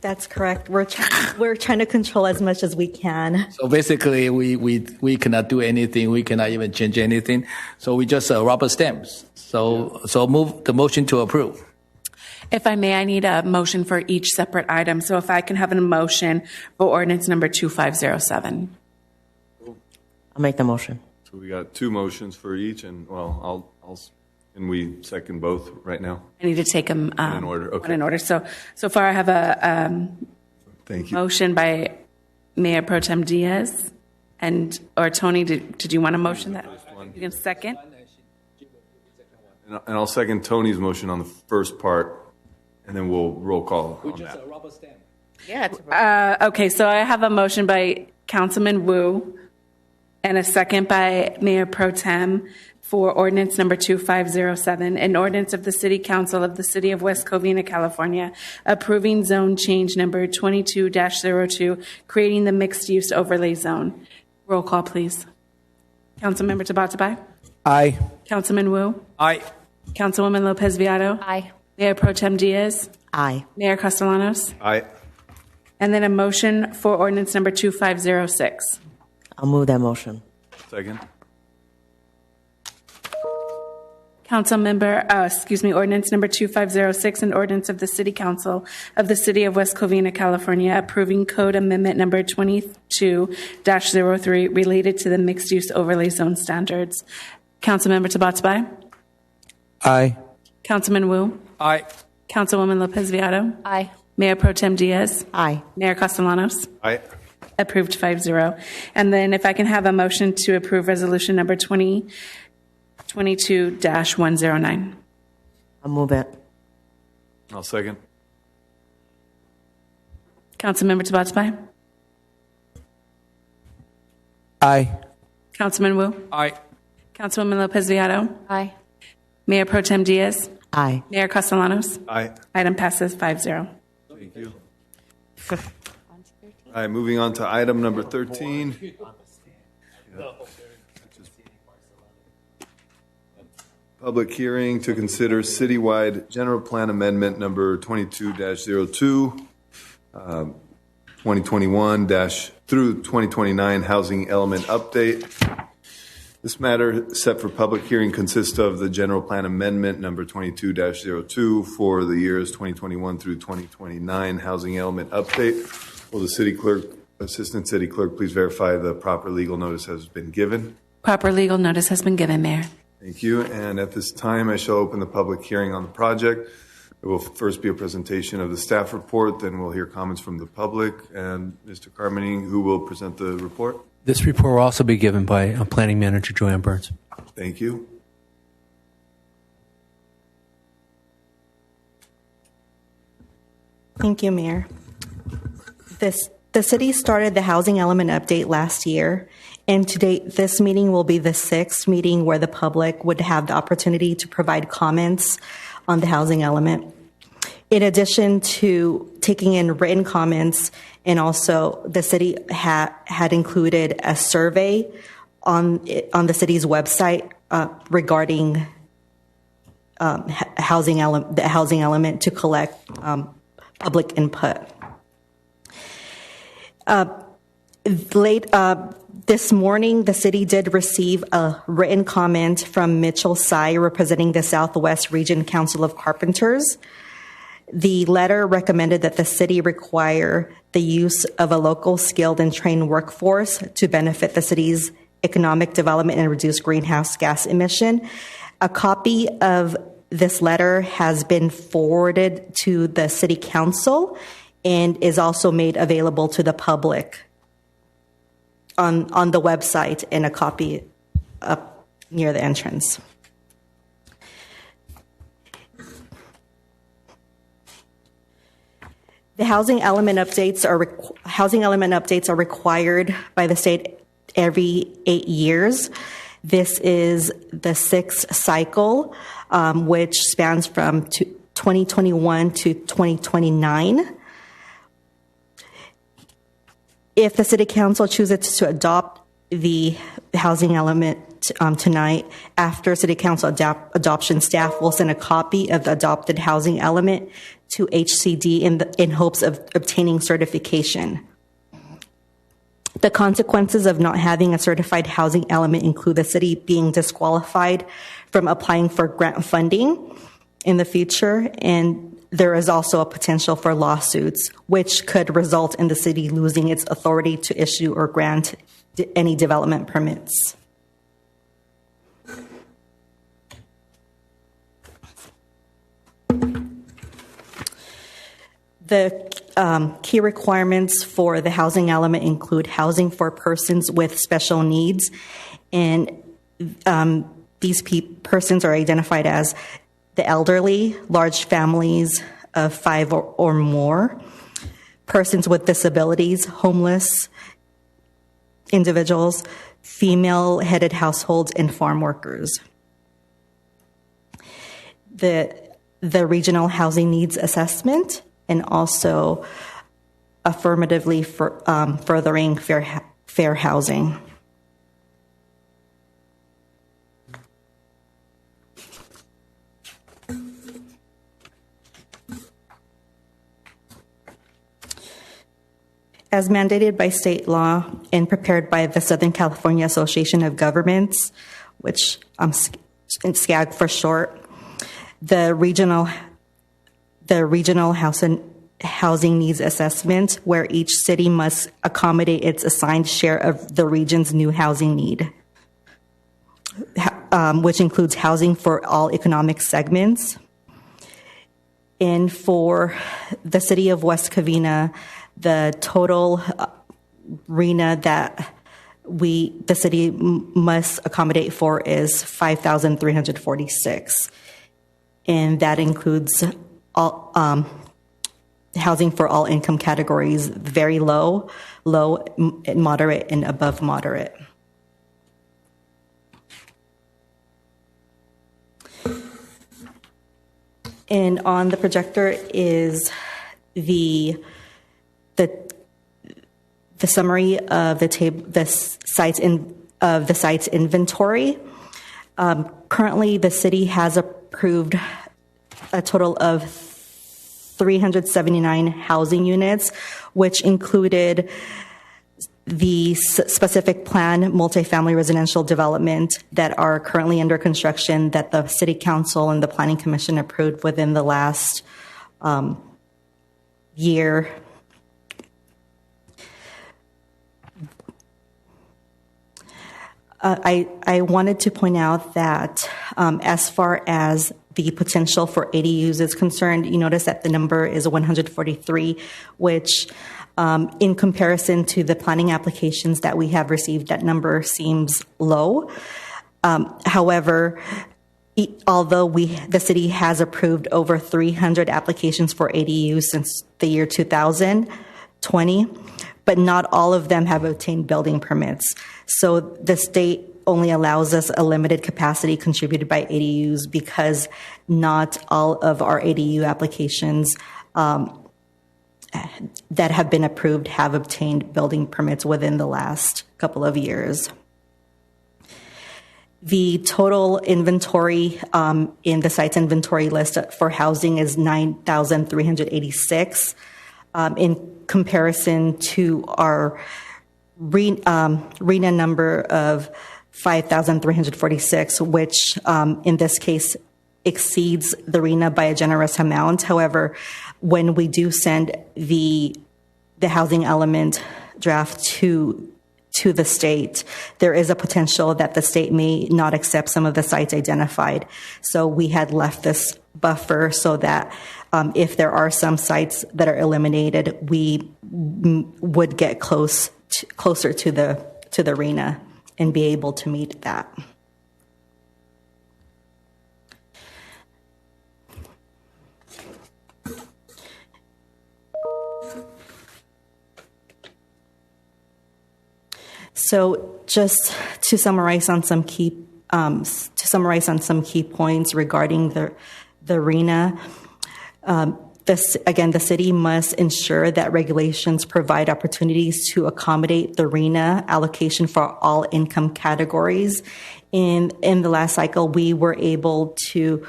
That's correct. We're trying to control as much as we can. So basically, we cannot do anything. We cannot even change anything. So we just rubber stamps. So move the motion to approve. If I may, I need a motion for each separate item. So if I can have a motion for ordinance number 2507. I'll make the motion. So we got 2 motions for each, and well, and we second both right now. I need to take them in order. Okay. In order. So far I have a Thank you. motion by Mayor Pro Tem Diaz, or Tony. Did you want to motion that? You can second. And I'll second Tony's motion on the first part, and then we'll roll call on that. A rubber stamp. Yeah. Okay, so I have a motion by Councilman Wu and a second by Mayor Pro Tem for ordinance number 2507, an ordinance of the City Council of the City of West Covina, California, approving zone change number 22-02, creating the mixed-use overlay zone. Roll call, please. Councilmember Tabatabai? Aye. Councilman Wu? Aye. Councilwoman Lopez Viado? Aye. Mayor Pro Tem Diaz? Aye. Mayor Castellanos? Aye. And then a motion for ordinance number 2506. I'll move that motion. Second. Ordinance number 2506, an ordinance of the City Council of the City of West Covina, California, approving Code Amendment number 22-03 related to the mixed-use overlay zone standards. Councilmember Tabatabai? Aye. Councilman Wu? Aye. Councilwoman Lopez Viado? Aye. Mayor Pro Tem Diaz? Aye. Mayor Castellanos? Aye. Approved 5-0. And then if I can have a motion to approve resolution number 2022-109. I'll move it. I'll second. Councilmember Tabatabai? Aye. Councilman Wu? Aye. Councilwoman Lopez Viado? Aye. Mayor Pro Tem Diaz? Aye. Mayor Castellanos? Aye. Item passes 5-0. Thank you. All right, moving on to item number 13. Public hearing to consider citywide general plan amendment number 22-02, 2021 through 2029 housing element update. This matter set for public hearing consists of the general plan amendment number 22-02 for the years 2021 through 2029 housing element update. Will the city clerk, assistant city clerk, please verify the proper legal notice has been given? Proper legal notice has been given, Mayor. Thank you. And at this time, I shall open the public hearing on the project. It will first be a presentation of the staff report, then we'll hear comments from the public. And Mr. Carmody, who will present the report? This report will also be given by Planning Manager Joanne Burns. Thank you. Thank you, Mayor. The city started the housing element update last year, and to date, this meeting will be the 6th meeting where the public would have the opportunity to provide comments on the housing element. In addition to taking in written comments, and also the city had included a survey on the city's website regarding the housing element to collect public input. Late this morning, the city did receive a written comment from Mitchell Tsai, representing the Southwest Region Council of Carpenters. The letter recommended that the city require the use of a local skilled and trained workforce to benefit the city's economic development and reduce greenhouse gas emission. A copy of this letter has been forwarded to the city council and is also made available to the public on the website, and a copy up near the entrance. The housing element updates are required by the state every 8 years. This is the 6th cycle, which spans from 2021 to 2029. If the City Council chooses to adopt the housing element tonight, after City Council adoption, staff will send a copy of the adopted housing element to HCD in hopes of obtaining certification. The consequences of not having a certified housing element include the city being disqualified from applying for grant funding in the future, and there is also a potential for lawsuits, which could result in the city losing its authority to issue or grant any development permits. The key requirements for the housing element include housing for persons with special needs, and these persons are identified as the elderly, large families of 5 or more, persons with disabilities, homeless individuals, female-headed households, and farm workers. The regional housing needs assessment, and also affirmatively furthering fair housing. As mandated by state law and prepared by the Southern California Association of Governments, which SCAG for short, the regional housing needs assessment, where each city must accommodate its assigned share of the region's new housing need, which includes housing for all economic segments. And for the city of West Covina, the total RENA that the city must accommodate for is 5,346, and that includes all housing for all income categories: very low, moderate, and above moderate. And on the projector is the summary of the site's inventory. Currently, the city has approved a total of 379 housing units, which included the specific plan multifamily residential development that are currently under construction that the City Council and the Planning Commission approved within the last year. I wanted to point out that as far as the potential for ADUs is concerned, you notice that the number is 143, which in comparison to the planning applications that we have received, that number seems low. However, although the city has approved over 300 applications for ADUs since the year 2020, but not all of them have obtained building permits. So the state only allows us a limited capacity contributed by ADUs because not all of our ADU applications that have been approved have obtained building permits within the last couple of years. The total inventory in the site's inventory list for housing is 9,386 in comparison to our RENA number of 5,346, which in this case exceeds the RENA by a generous amount. However, when we do send the housing element draft to the state, there is a potential that the state may not accept some of the sites identified. So we had left this buffer so that if there are some sites that are eliminated, we would get closer to the RENA and be able to meet that. So, just to summarize on some key points regarding the RENA. The city must ensure that regulations provide opportunities to accommodate the RENA allocation for all income categories. In the last cycle, we were able to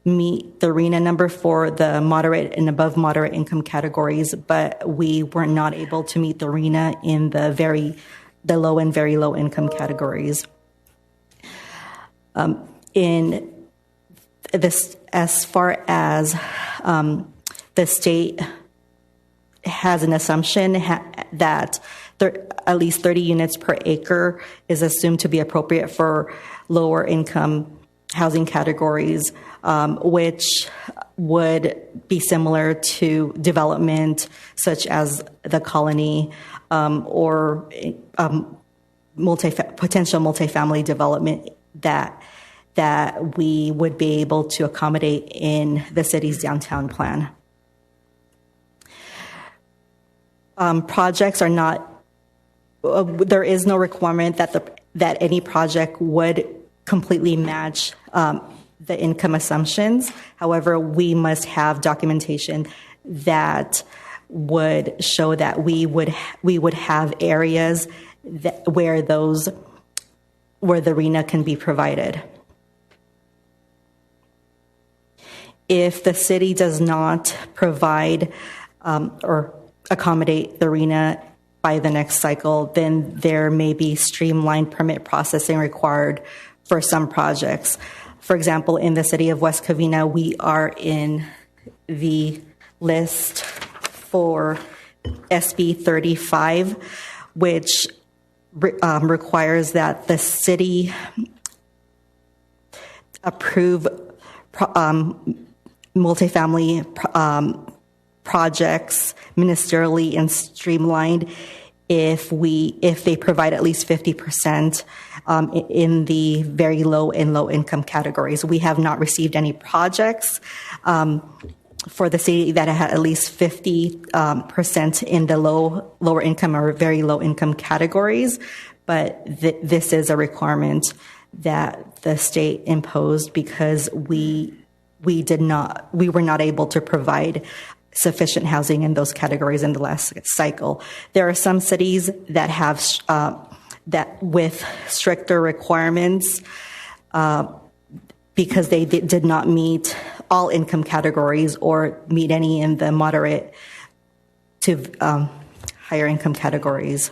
meet the RENA number for the moderate and above moderate income categories, but we were not able to meet the RENA in the low and very low income categories. In this, as far as the state has an assumption that at least 30 units per acre is assumed to be appropriate for lower income housing categories, which would be similar to development such as the Colony or potential multifamily development that we would be able to accommodate in the city's downtown plan. Projects are not. There is no requirement that any project would completely match the income assumptions. However, we must have documentation that would show that we would have areas where the RENA can be provided. If the city does not provide or accommodate the RENA by the next cycle, then there may be streamlined permit processing required for some projects. For example, in the city of West Covina, we are in the list for SB 35, which requires that the city approve multifamily projects ministerially and streamlined if they provide at least 50% in the very low and low income categories. We have not received any projects for the city that had at least 50% in the lower income or very low income categories, but this is a requirement that the state imposed because we were not able to provide sufficient housing in those categories in the last cycle. There are some cities that have that with stricter requirements because they did not meet all income categories or meet any in the moderate to higher income categories.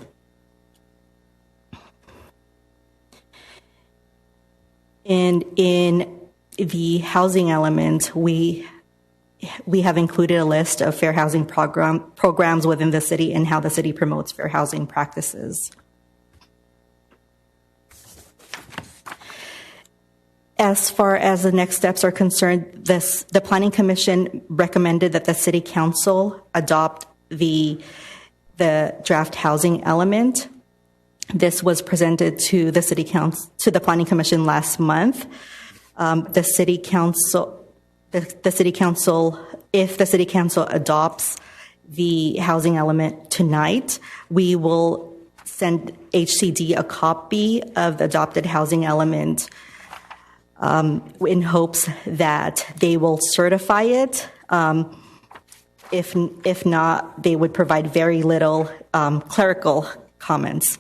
And in the housing element, we have included a list of fair housing programs within the city and how the city promotes fair housing practices. As far as the next steps are concerned, the Planning Commission recommended that the City Council adopt the draft housing element. This was presented to the City Council, to the Planning Commission last month. The City Council, if the City Council adopts the housing element tonight, we will send HCD a copy of the adopted housing element in hopes that they will certify it. If not, they would provide very little clerical comments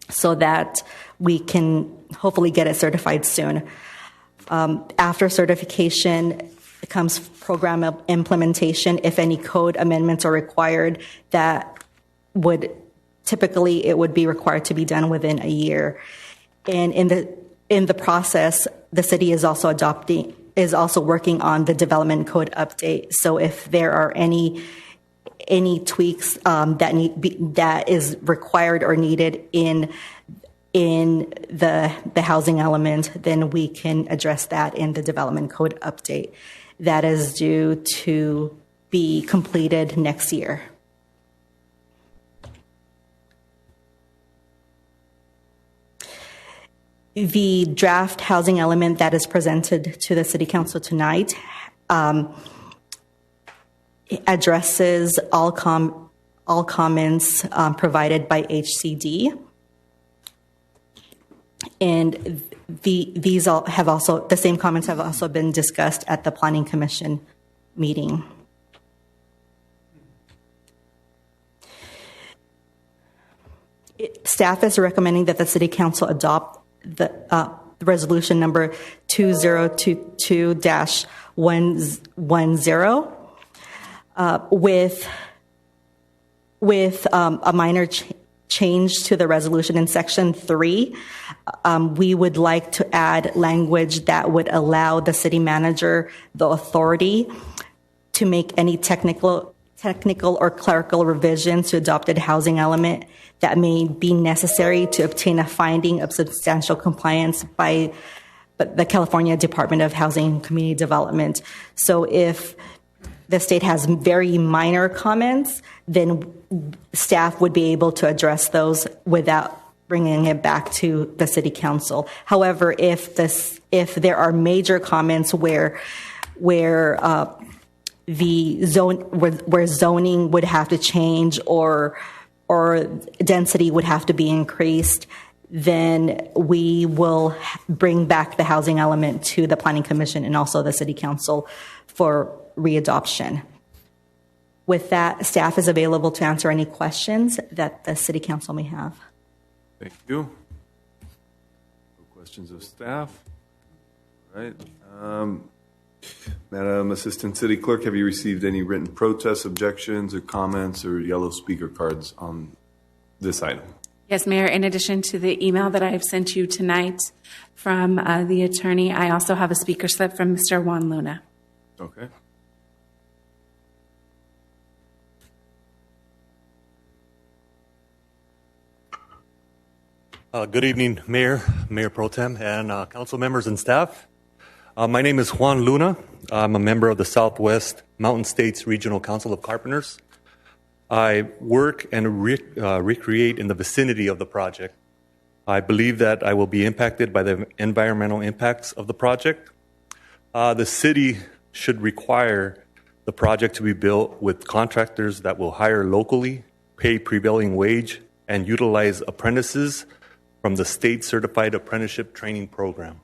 so that we can hopefully get it certified soon. After certification comes program implementation. If any code amendments are required, that would typically it would be required to be done within a year. And in the process, the city is also working on the development code update. So if there are any tweaks that is required or needed in the housing element, then we can address that in the development code update. That is due to be completed next year. The draft housing element that is presented to the City Council tonight addresses all comments provided by HCD, and the same comments have also been discussed at the Planning Commission meeting. Staff is recommending that the City Council adopt the resolution number 2022-110 with a minor change to the resolution in section 3. We would like to add language that would allow the city manager the authority to make any technical or clerical revisions to adopted housing element that may be necessary to obtain a finding of substantial compliance by the California Department of Housing and Community Development. So if the state has very minor comments, then staff would be able to address those without bringing it back to the City Council. However, if there are major comments where zoning would have to change or density would have to be increased, then we will bring back the housing element to the Planning Commission and also the City Council for readoption. With that, staff is available to answer any questions that the City Council may have. Thank you. No questions of staff. All right. Madam Assistant City Clerk, have you received any written protests, objections, or comments, or yellow speaker cards on this item? Yes, Mayor. In addition to the email that I have sent you tonight from the attorney, I also have a speaker slip from Mr. Juan Luna. Okay. Good evening, Mayor Pro Tem, and council members and staff. My name is Juan Luna. I'm a member of the Southwest Mountain States Regional Council of Carpenters. I work and recreate in the vicinity of the project. I believe that I will be impacted by the environmental impacts of the project. The city should require the project to be built with contractors that will hire locally, pay prevailing wage, and utilize apprentices from the state certified apprenticeship training program.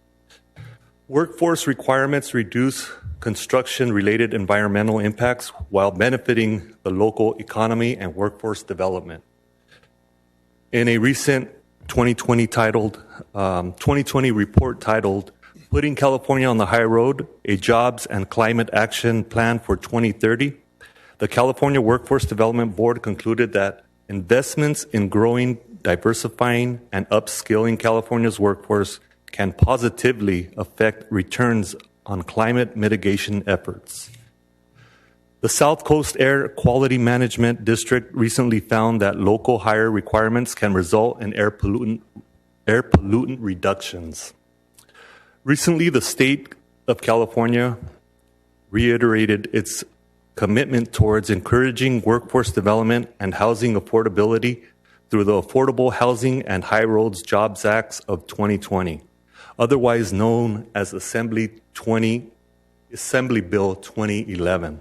Workforce requirements reduce construction-related environmental impacts while benefiting the local economy and workforce development. In a recent 2020 report titled Putting California on the High Road, a Jobs and Climate Action Plan for 2030, the California Workforce Development Board concluded that investments in growing, diversifying, and upskilling California's workforce can positively affect returns on climate mitigation efforts. The South Coast Air Quality Management District recently found that local hire requirements can result in air pollutant reductions. Recently, the state of California reiterated its commitment towards encouraging workforce development and housing affordability through the Affordable Housing and High Roads Jobs Acts of 2020, otherwise known as Assembly Bill 2011,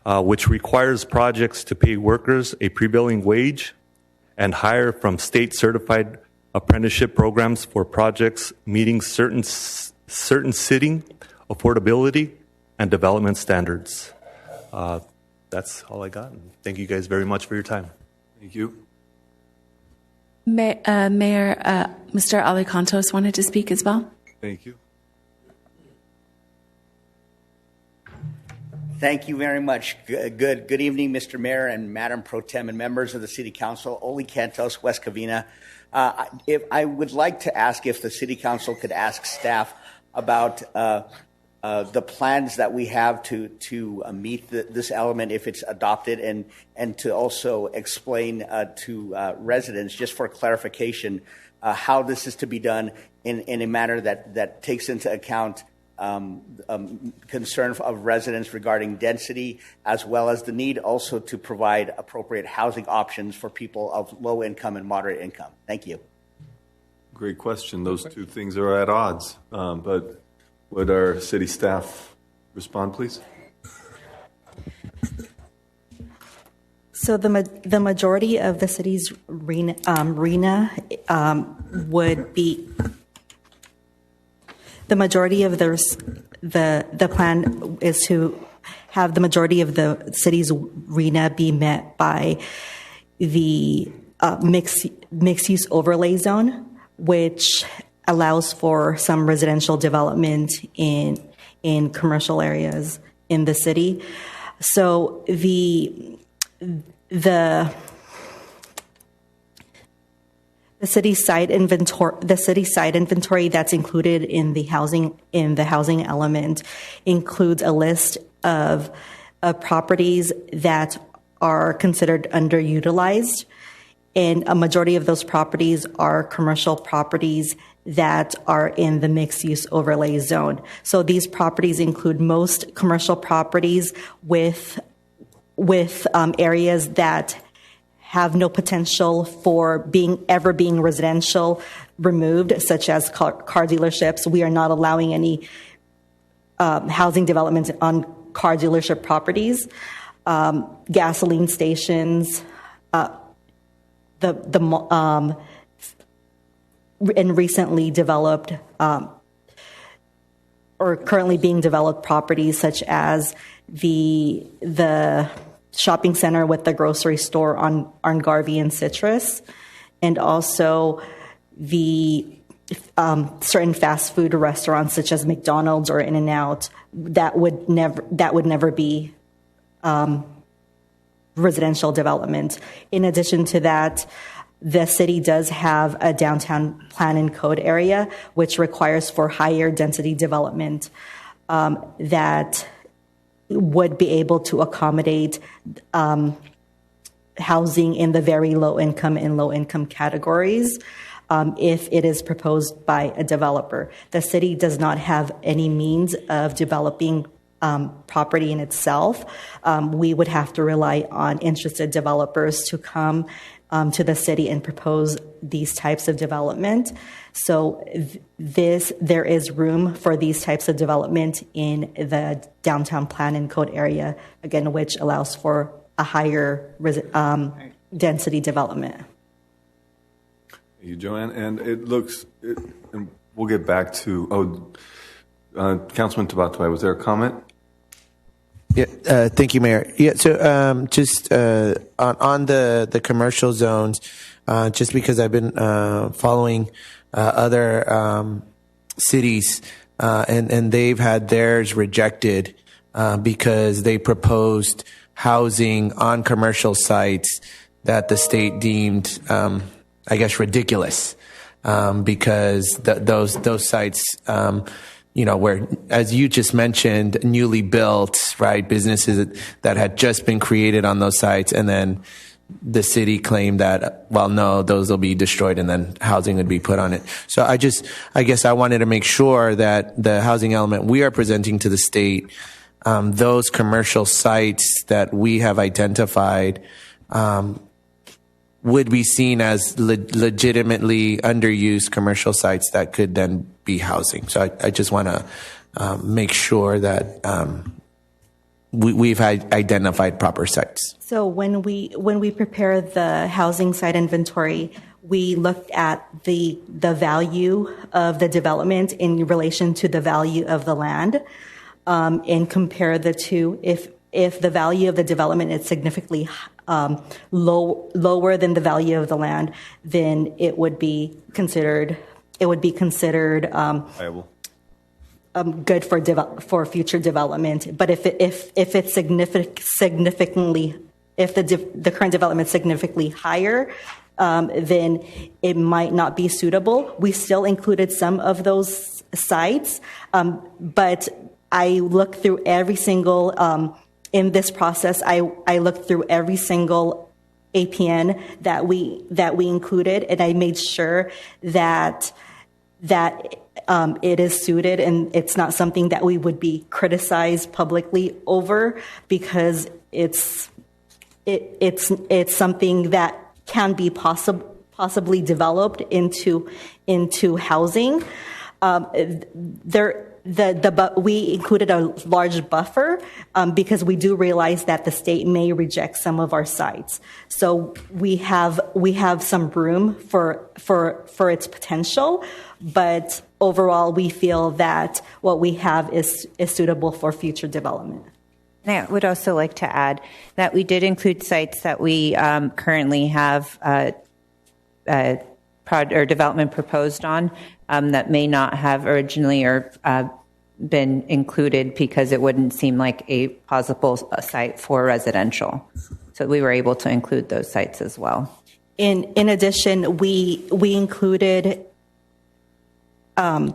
which requires projects to pay workers a prevailing wage and hire from state-certified apprenticeship programs for projects meeting certain sitting, affordability, and development standards. That's all I got. Thank you guys very much for your time. Thank you. Mayor, Mr. Alicantos wanted to speak as well. Thank you. Thank you very much. Good evening, Mr. Mayor and Madam Pro Tem and members of the City Council. Oli Cantos, West Covina. If I would like to ask if the City Council could ask staff about the plans that we have to meet this element if it's adopted, and to also explain to residents, just for clarification, how this is to be done in a manner that takes into account concern of residents regarding density, as well as the need also to provide appropriate housing options for people of low income and moderate income. Thank you. Great question. Those two things are at odds. But would our city staff respond, please? So the majority of the city's RENA would be. The majority of the plan is to have the majority of the city's RENA be met by the mixed use overlay zone, which allows for some residential development in commercial areas in the city. So the city site inventory that's included in the housing element includes a list of properties that are considered underutilized, and a majority of those properties are commercial properties that are in the mixed use overlay zone. So these properties include most commercial properties with areas that have no potential for being residential removed, such as car dealerships. We are not allowing any housing developments on car dealership properties, gasoline stations, and recently developed or currently being developed properties such as the shopping center with the grocery store on Garvey and Citrus, and also the certain fast food restaurants such as McDonald's or In-N-Out that would never be residential development. In addition to that, the city does have a downtown plan and code area, which requires for higher density development that would be able to accommodate housing in the very low income and low income categories if it is proposed by a developer. The city does not have any means of developing property in itself. We would have to rely on interested developers to come to the city and propose these types of development. So there is room for these types of development in the downtown plan and code area, again, which allows for a higher density development. Thank you, Joanne. And and we'll get back to, Councilman Tabatabai, was there a comment? Yeah, thank you, Mayor. Yeah, so just on the commercial zones, just because I've been following other cities, and they've had theirs rejected because they proposed housing on commercial sites that the state deemed, I guess, ridiculous, because those sites, where, as you just mentioned, newly built, right, businesses that had just been created on those sites, and then the city claimed that, well, no, those will be destroyed and then housing would be put on it. So I guess I wanted to make sure that the housing element we are presenting to the state, those commercial sites that we have identified, would be seen as legitimately underused commercial sites that could then be housing. So I just want to make sure that we've identified proper sites. So when we prepare the housing site inventory, we looked at the value of the development in relation to the value of the land, and compare the two. If the value of the development is significantly lower than the value of the land, then it would be considered Viable. Good for future development. But if it's significantly, if the current development is significantly higher, then it might not be suitable. We still included some of those sites, but I looked through every single in this process. I looked through every single APN that we included, and I made sure that it is suited, and it's not something that we would be criticized publicly over, because it's something that can be possibly developed into housing. We included a large buffer because we do realize that the state may reject some of our sites. So we have some room for its potential, but overall we feel that what we have is suitable for future development. And I would also like to add that we did include sites that we currently have development proposed on that may not have originally been included because it wouldn't seem like a possible site for residential. So we were able to include those sites as well. In addition, we included certain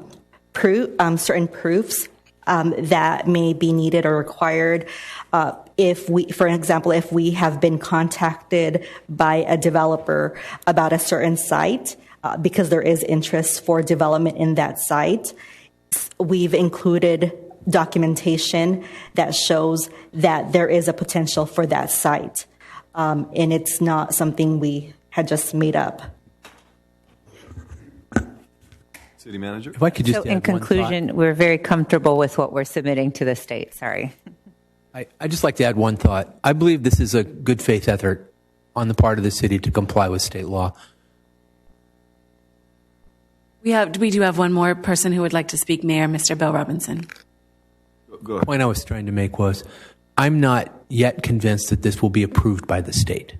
proofs that may be needed or required. For example, if we have been contacted by a developer about a certain site, because there is interest for development in that site, we've included documentation that shows that there is a potential for that site. And it's not something we had just made up. City Manager? If I could just So in conclusion, we're very comfortable with what we're submitting to the state. Sorry. I'd just like to add one thought. I believe this is a good faith effort on the part of the city to comply with state law. We do have one more person who would like to speak, Mayor, Mr. Bill Robinson. Go ahead. The point I was trying to make was I'm not yet convinced that this will be approved by the state.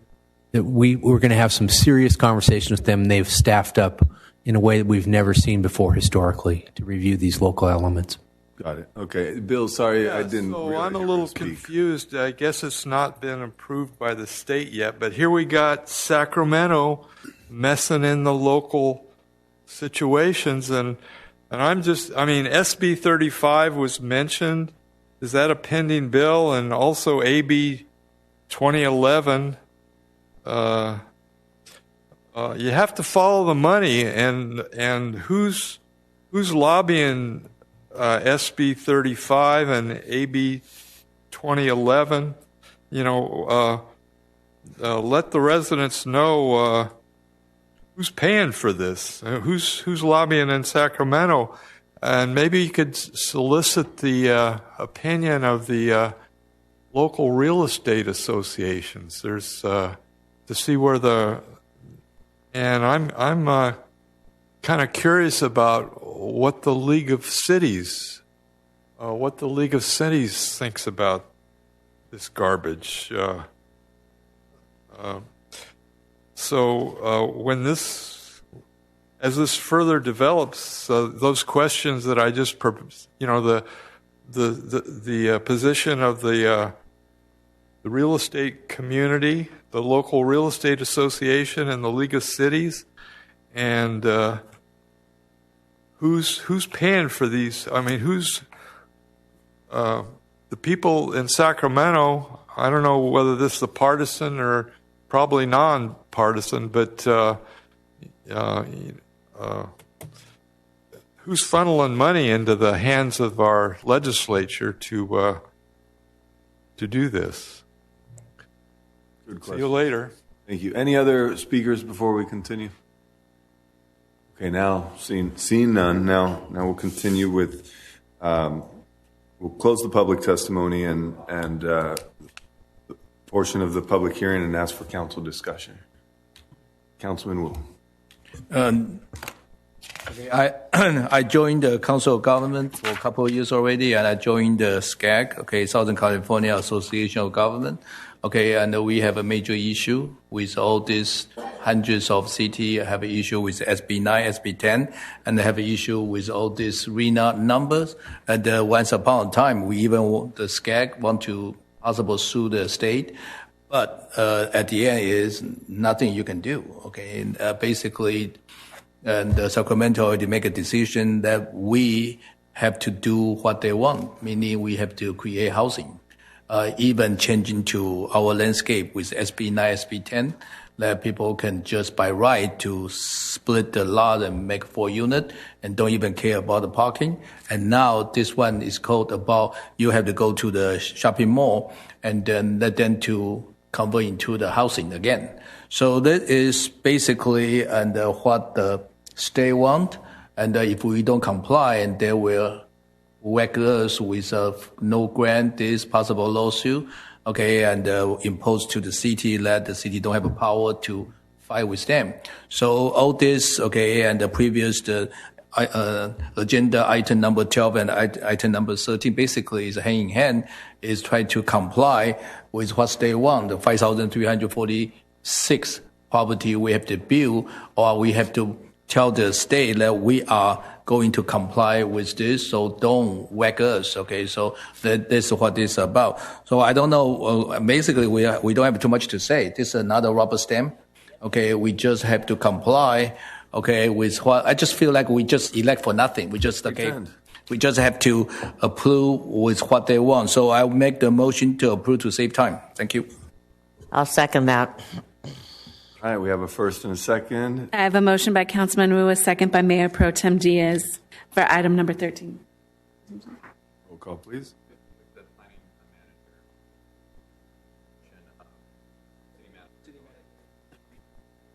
That we're going to have some serious conversations with them. They've staffed up in a way that we've never seen before historically to review these local elements. Got it. Okay. Bill, sorry, I didn't So realize I'm a you were little gonna speak. confused. I guess it's not been approved by the state yet, but here we got Sacramento messing in the local situations, and SB 35 was mentioned. Is that a pending bill? And also AB 2011. You have to follow the money, and who's lobbying SB 35 and AB 2011? Let the residents know who's paying for this, who's lobbying in Sacramento, and maybe you could solicit the opinion of the local real estate associations. There's to see where and I'm kind of curious about what the League of Cities thinks about this garbage. As this further develops, those questions that I just, the position of the real estate community, the local real estate association, and the League of Cities, and who's paying for these? I mean, who's the people in Sacramento? I don't know whether this is a partisan or probably nonpartisan, but who's funneling money into the hands of our legislature to do this? Good See question. you later. Thank you. Any other speakers before we continue? Okay, now seeing none, now we'll continue with, we'll close the public testimony and portion of the public hearing and ask for council discussion. Councilman Wu. I joined the Council of Government for a couple of years already, and I joined the SCAG, Southern California Association of Government. And we have a major issue with all these hundreds of cities have an issue with SB 9, SB 10, and they have an issue with all these RENA numbers. And once upon a time, the SCAG want to possibly sue the state, but at the end is nothing you can do. Basically, the Sacramento already make a decision that we have to do what they want, meaning we have to create housing. Even changing to our landscape with SB 9, SB 10, that people can just by right to split the lot and make 4 units and don't even care about the parking. And now this one is called about you have to go to the shopping mall and then let them to convert into the housing again. So that is basically what the state want. And if we don't comply, and they will whack us with no grant, this possible lawsuit, and impose to the city that the city don't have a power to fight with them. So all this, and the previous agenda item number 12 and item number 13 basically is hand in hand, is try to comply with what they want, the 5,346 property we have to build, or we have to tell the state that we are going to comply with this, so don't whack us. So that's what this is about. So I don't know. Basically, we don't have too much to say. This is another rubber stamp. We just have to comply. With what I just feel like we just elect for nothing. We just we just have to approve with what they want. So I'll make the motion to approve to save time. Thank you. I'll second that. All right, we have a first and a second. I have a motion by Councilman Wu, a second by Mayor Pro Tem Diaz for item number 13. Roll call, please.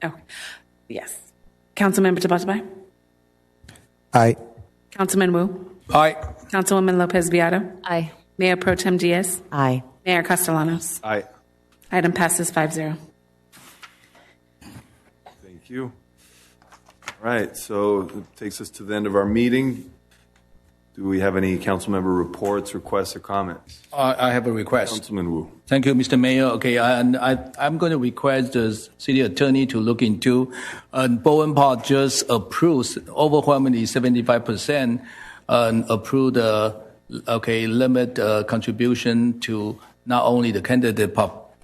Oh, yes. Councilmember Tabatabai? Aye. Councilman Wu? Aye. Councilwoman Lopez Beato? Aye. Mayor Pro Tem Diaz? Aye. Mayor Castellanos? Aye. Item passes 5-0. Thank you. All right, so it takes us to the end of our meeting. Do we have any council member reports, requests, or comments? I have a request. Councilman Wu. Thank you, Mr. Mayor. I'm going to request the city attorney to look into. Bowen Park just approved overwhelmingly 75% approved limit contribution to not only the candidate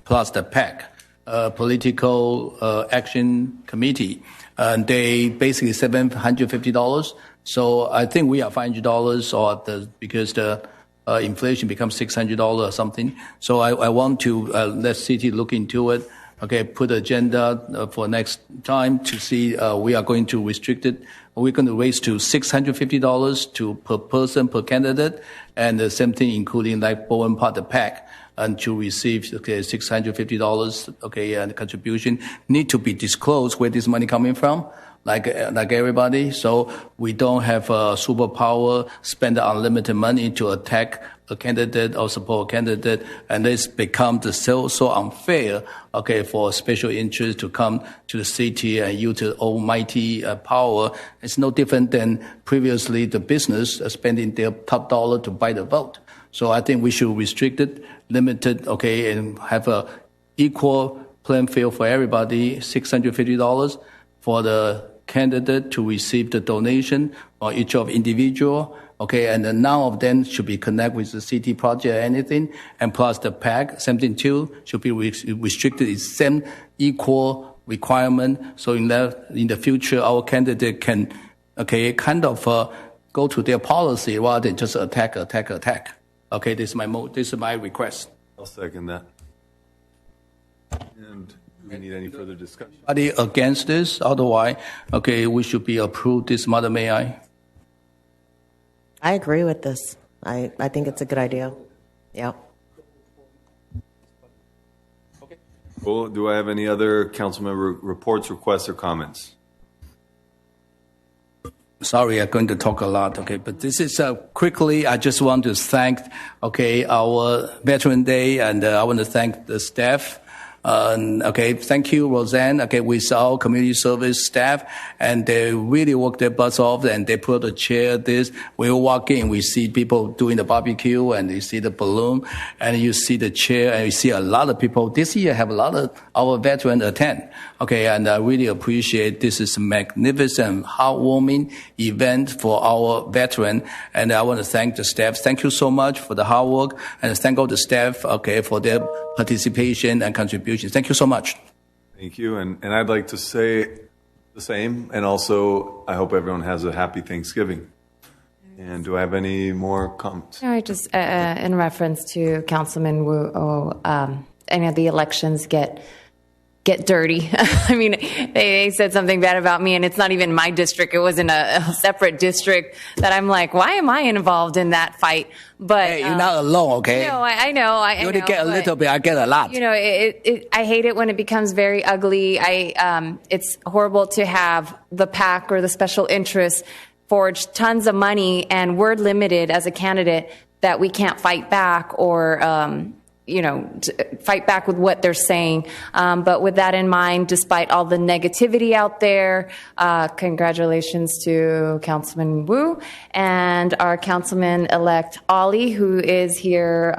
plus the PAC, Political Action Committee. They basically $750. So I think we are $500 because the inflation becomes $600 or something. So I want to let city look into it. Put agenda for next time to see we are going to restrict it. We're going to raise to $650 per person per candidate, and the same thing including like Bowen Park the PAC. And to receive $650 and the contribution need to be disclosed where this money coming from, like everybody. So we don't have a superpower, spend unlimited money to attack a candidate or support a candidate, and this becomes so unfair. For special interest to come to the city and use the almighty power. It's no different than previously the business spending their top dollar to buy the vote. So I think we should restrict it, limit it, and have a equal playing field for everybody, $650 for the candidate to receive the donation or each of individual, and then none of them should be connected with the city project or anything, and plus the PAC, something too, should be restricted, it's same equal requirement, so in the future, our candidate can, go to their policy rather than just attack. This is my request. I'll second that. And Do we need any further discussion? Anybody against this? Otherwise, okay, we should be approved this, Mother, may I? I agree with this. I think it's a good idea. Yeah. Cool. Do I have any other council member reports, requests, or comments? Sorry, I'm going to talk a lot, okay, but this is quickly, I just want to thank, okay, our Veteran Day, and I want to thank the staff. Okay, thank you, Roseanne. Okay, with our community service staff, and they really work their butts off, and they put a chair. We walk in, we see people doing the barbecue, and you see the balloon, and you see the chair, and you see a lot of people. This year, have a lot of our veterans attend. Okay, and I really appreciate this is a magnificent, heartwarming event for our veteran, and I want to thank the staff. Thank you so much for the hard work, and thank all the staff, okay, for their participation and contributions. Thank you so much. Thank you. And I'd like to say the same. And also, I hope everyone has a happy Thanksgiving. And do I have any more comments? No, I just, in reference to Councilman Wu, any of the elections get dirty. I mean, they said something bad about me, and it's not even my district. It was in a separate district that I'm like, why am I involved in that fight? But hey, you're not alone, okay? No, I know. You only get a little bit. I get a lot. You know, I hate it when it becomes very ugly. It's horrible to have the PAC or the special interests forge tons of money, and we're limited as a candidate that we can't fight back or fight back with what they're saying. But with that in mind, despite all the negativity out there, congratulations to Councilman Wu and our Councilman-elect Ollie, who is here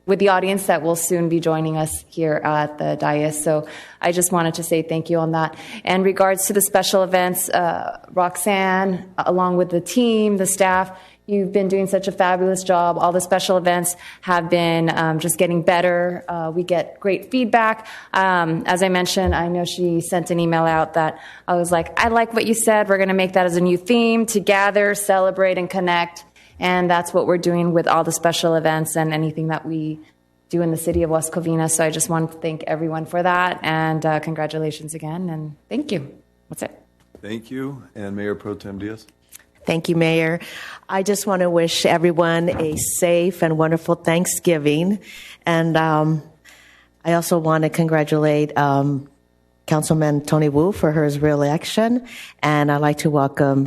with the audience that will soon be joining us here at the dais. So I just wanted to say thank you on that. In regards to the special events, Roxanne, along with the team, the staff, you've been doing such a fabulous job. All the special events have been just getting better. We get great feedback. As I mentioned, I know she sent an email out that I was like, I like what you said. We're going to make that as a new theme to gather, celebrate, and connect. And that's what we're doing with all the special events and anything that we do in the city of West Covina. So I just want to thank everyone for that. And congratulations again. And thank you. That's it. Thank you. And Mayor Pro Tem Diaz. Thank you, Mayor. I just want to wish everyone a safe and wonderful Thanksgiving. And I also want to congratulate Councilman Tony Wu for his reelection. And I'd like to welcome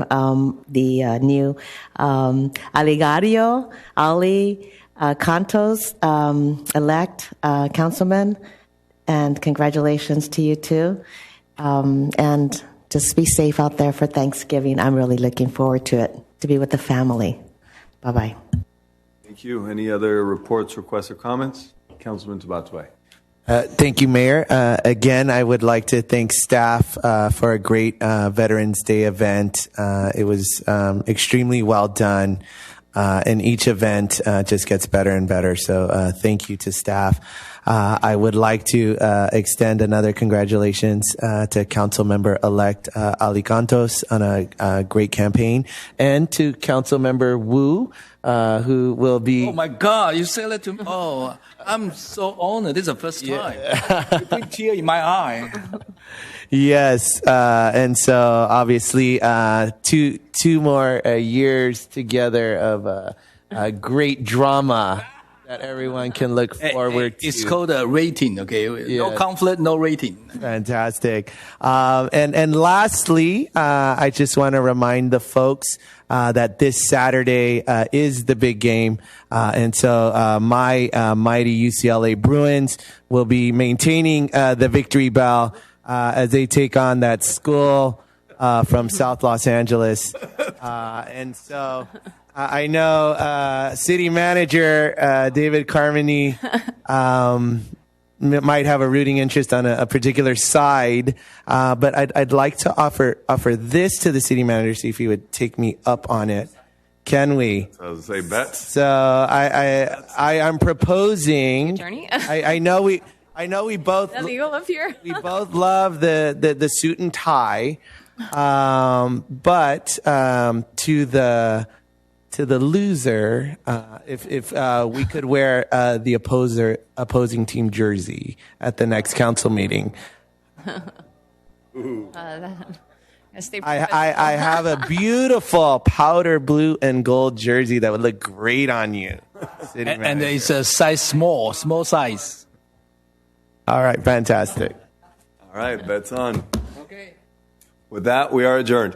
the new Aligario, Ali Cantos, elect councilman. And congratulations to you too. And just be safe out there for Thanksgiving. I'm really looking forward to it, to be with the family. Bye-bye. Thank you. Any other reports, requests, or comments? Councilman Tabatway. Thank you, Mayor. Again, I would like to thank staff for a great Veterans Day event. It was extremely well done, and each event just gets better and better. So thank you to staff. I would like to extend another congratulations to Councilmember-elect Ali Cantos on a great campaign, and to Councilmember Wu, who will be... Oh, my God, you said that to me. Oh, I'm so honored. This is the first time. You put tear in my eye. Yes, and so obviously two more years together of great drama that everyone can look forward to. It's called a rating, okay? No conflict, no rating. Fantastic. And lastly, I just want to remind the folks that this Saturday is the big game. And so my mighty UCLA Bruins will be maintaining the victory bell as they take on that school from South Los Angeles. And so... I know City Manager David Carmody might have a rooting interest on a particular side, but I'd like to offer this to the City Manager, see if he would take me up on it. Can we? So say bet. So I'm proposing. Attorney? I know we both. Is that legal up here? We both love the suit and tie, but to the loser, if we could wear the opposing team jersey at the next council meeting, I have a beautiful powder blue and gold jersey that would look great on you. And it's a size small size. All right, fantastic. All right, bets on. Okay. With that, we are adjourned.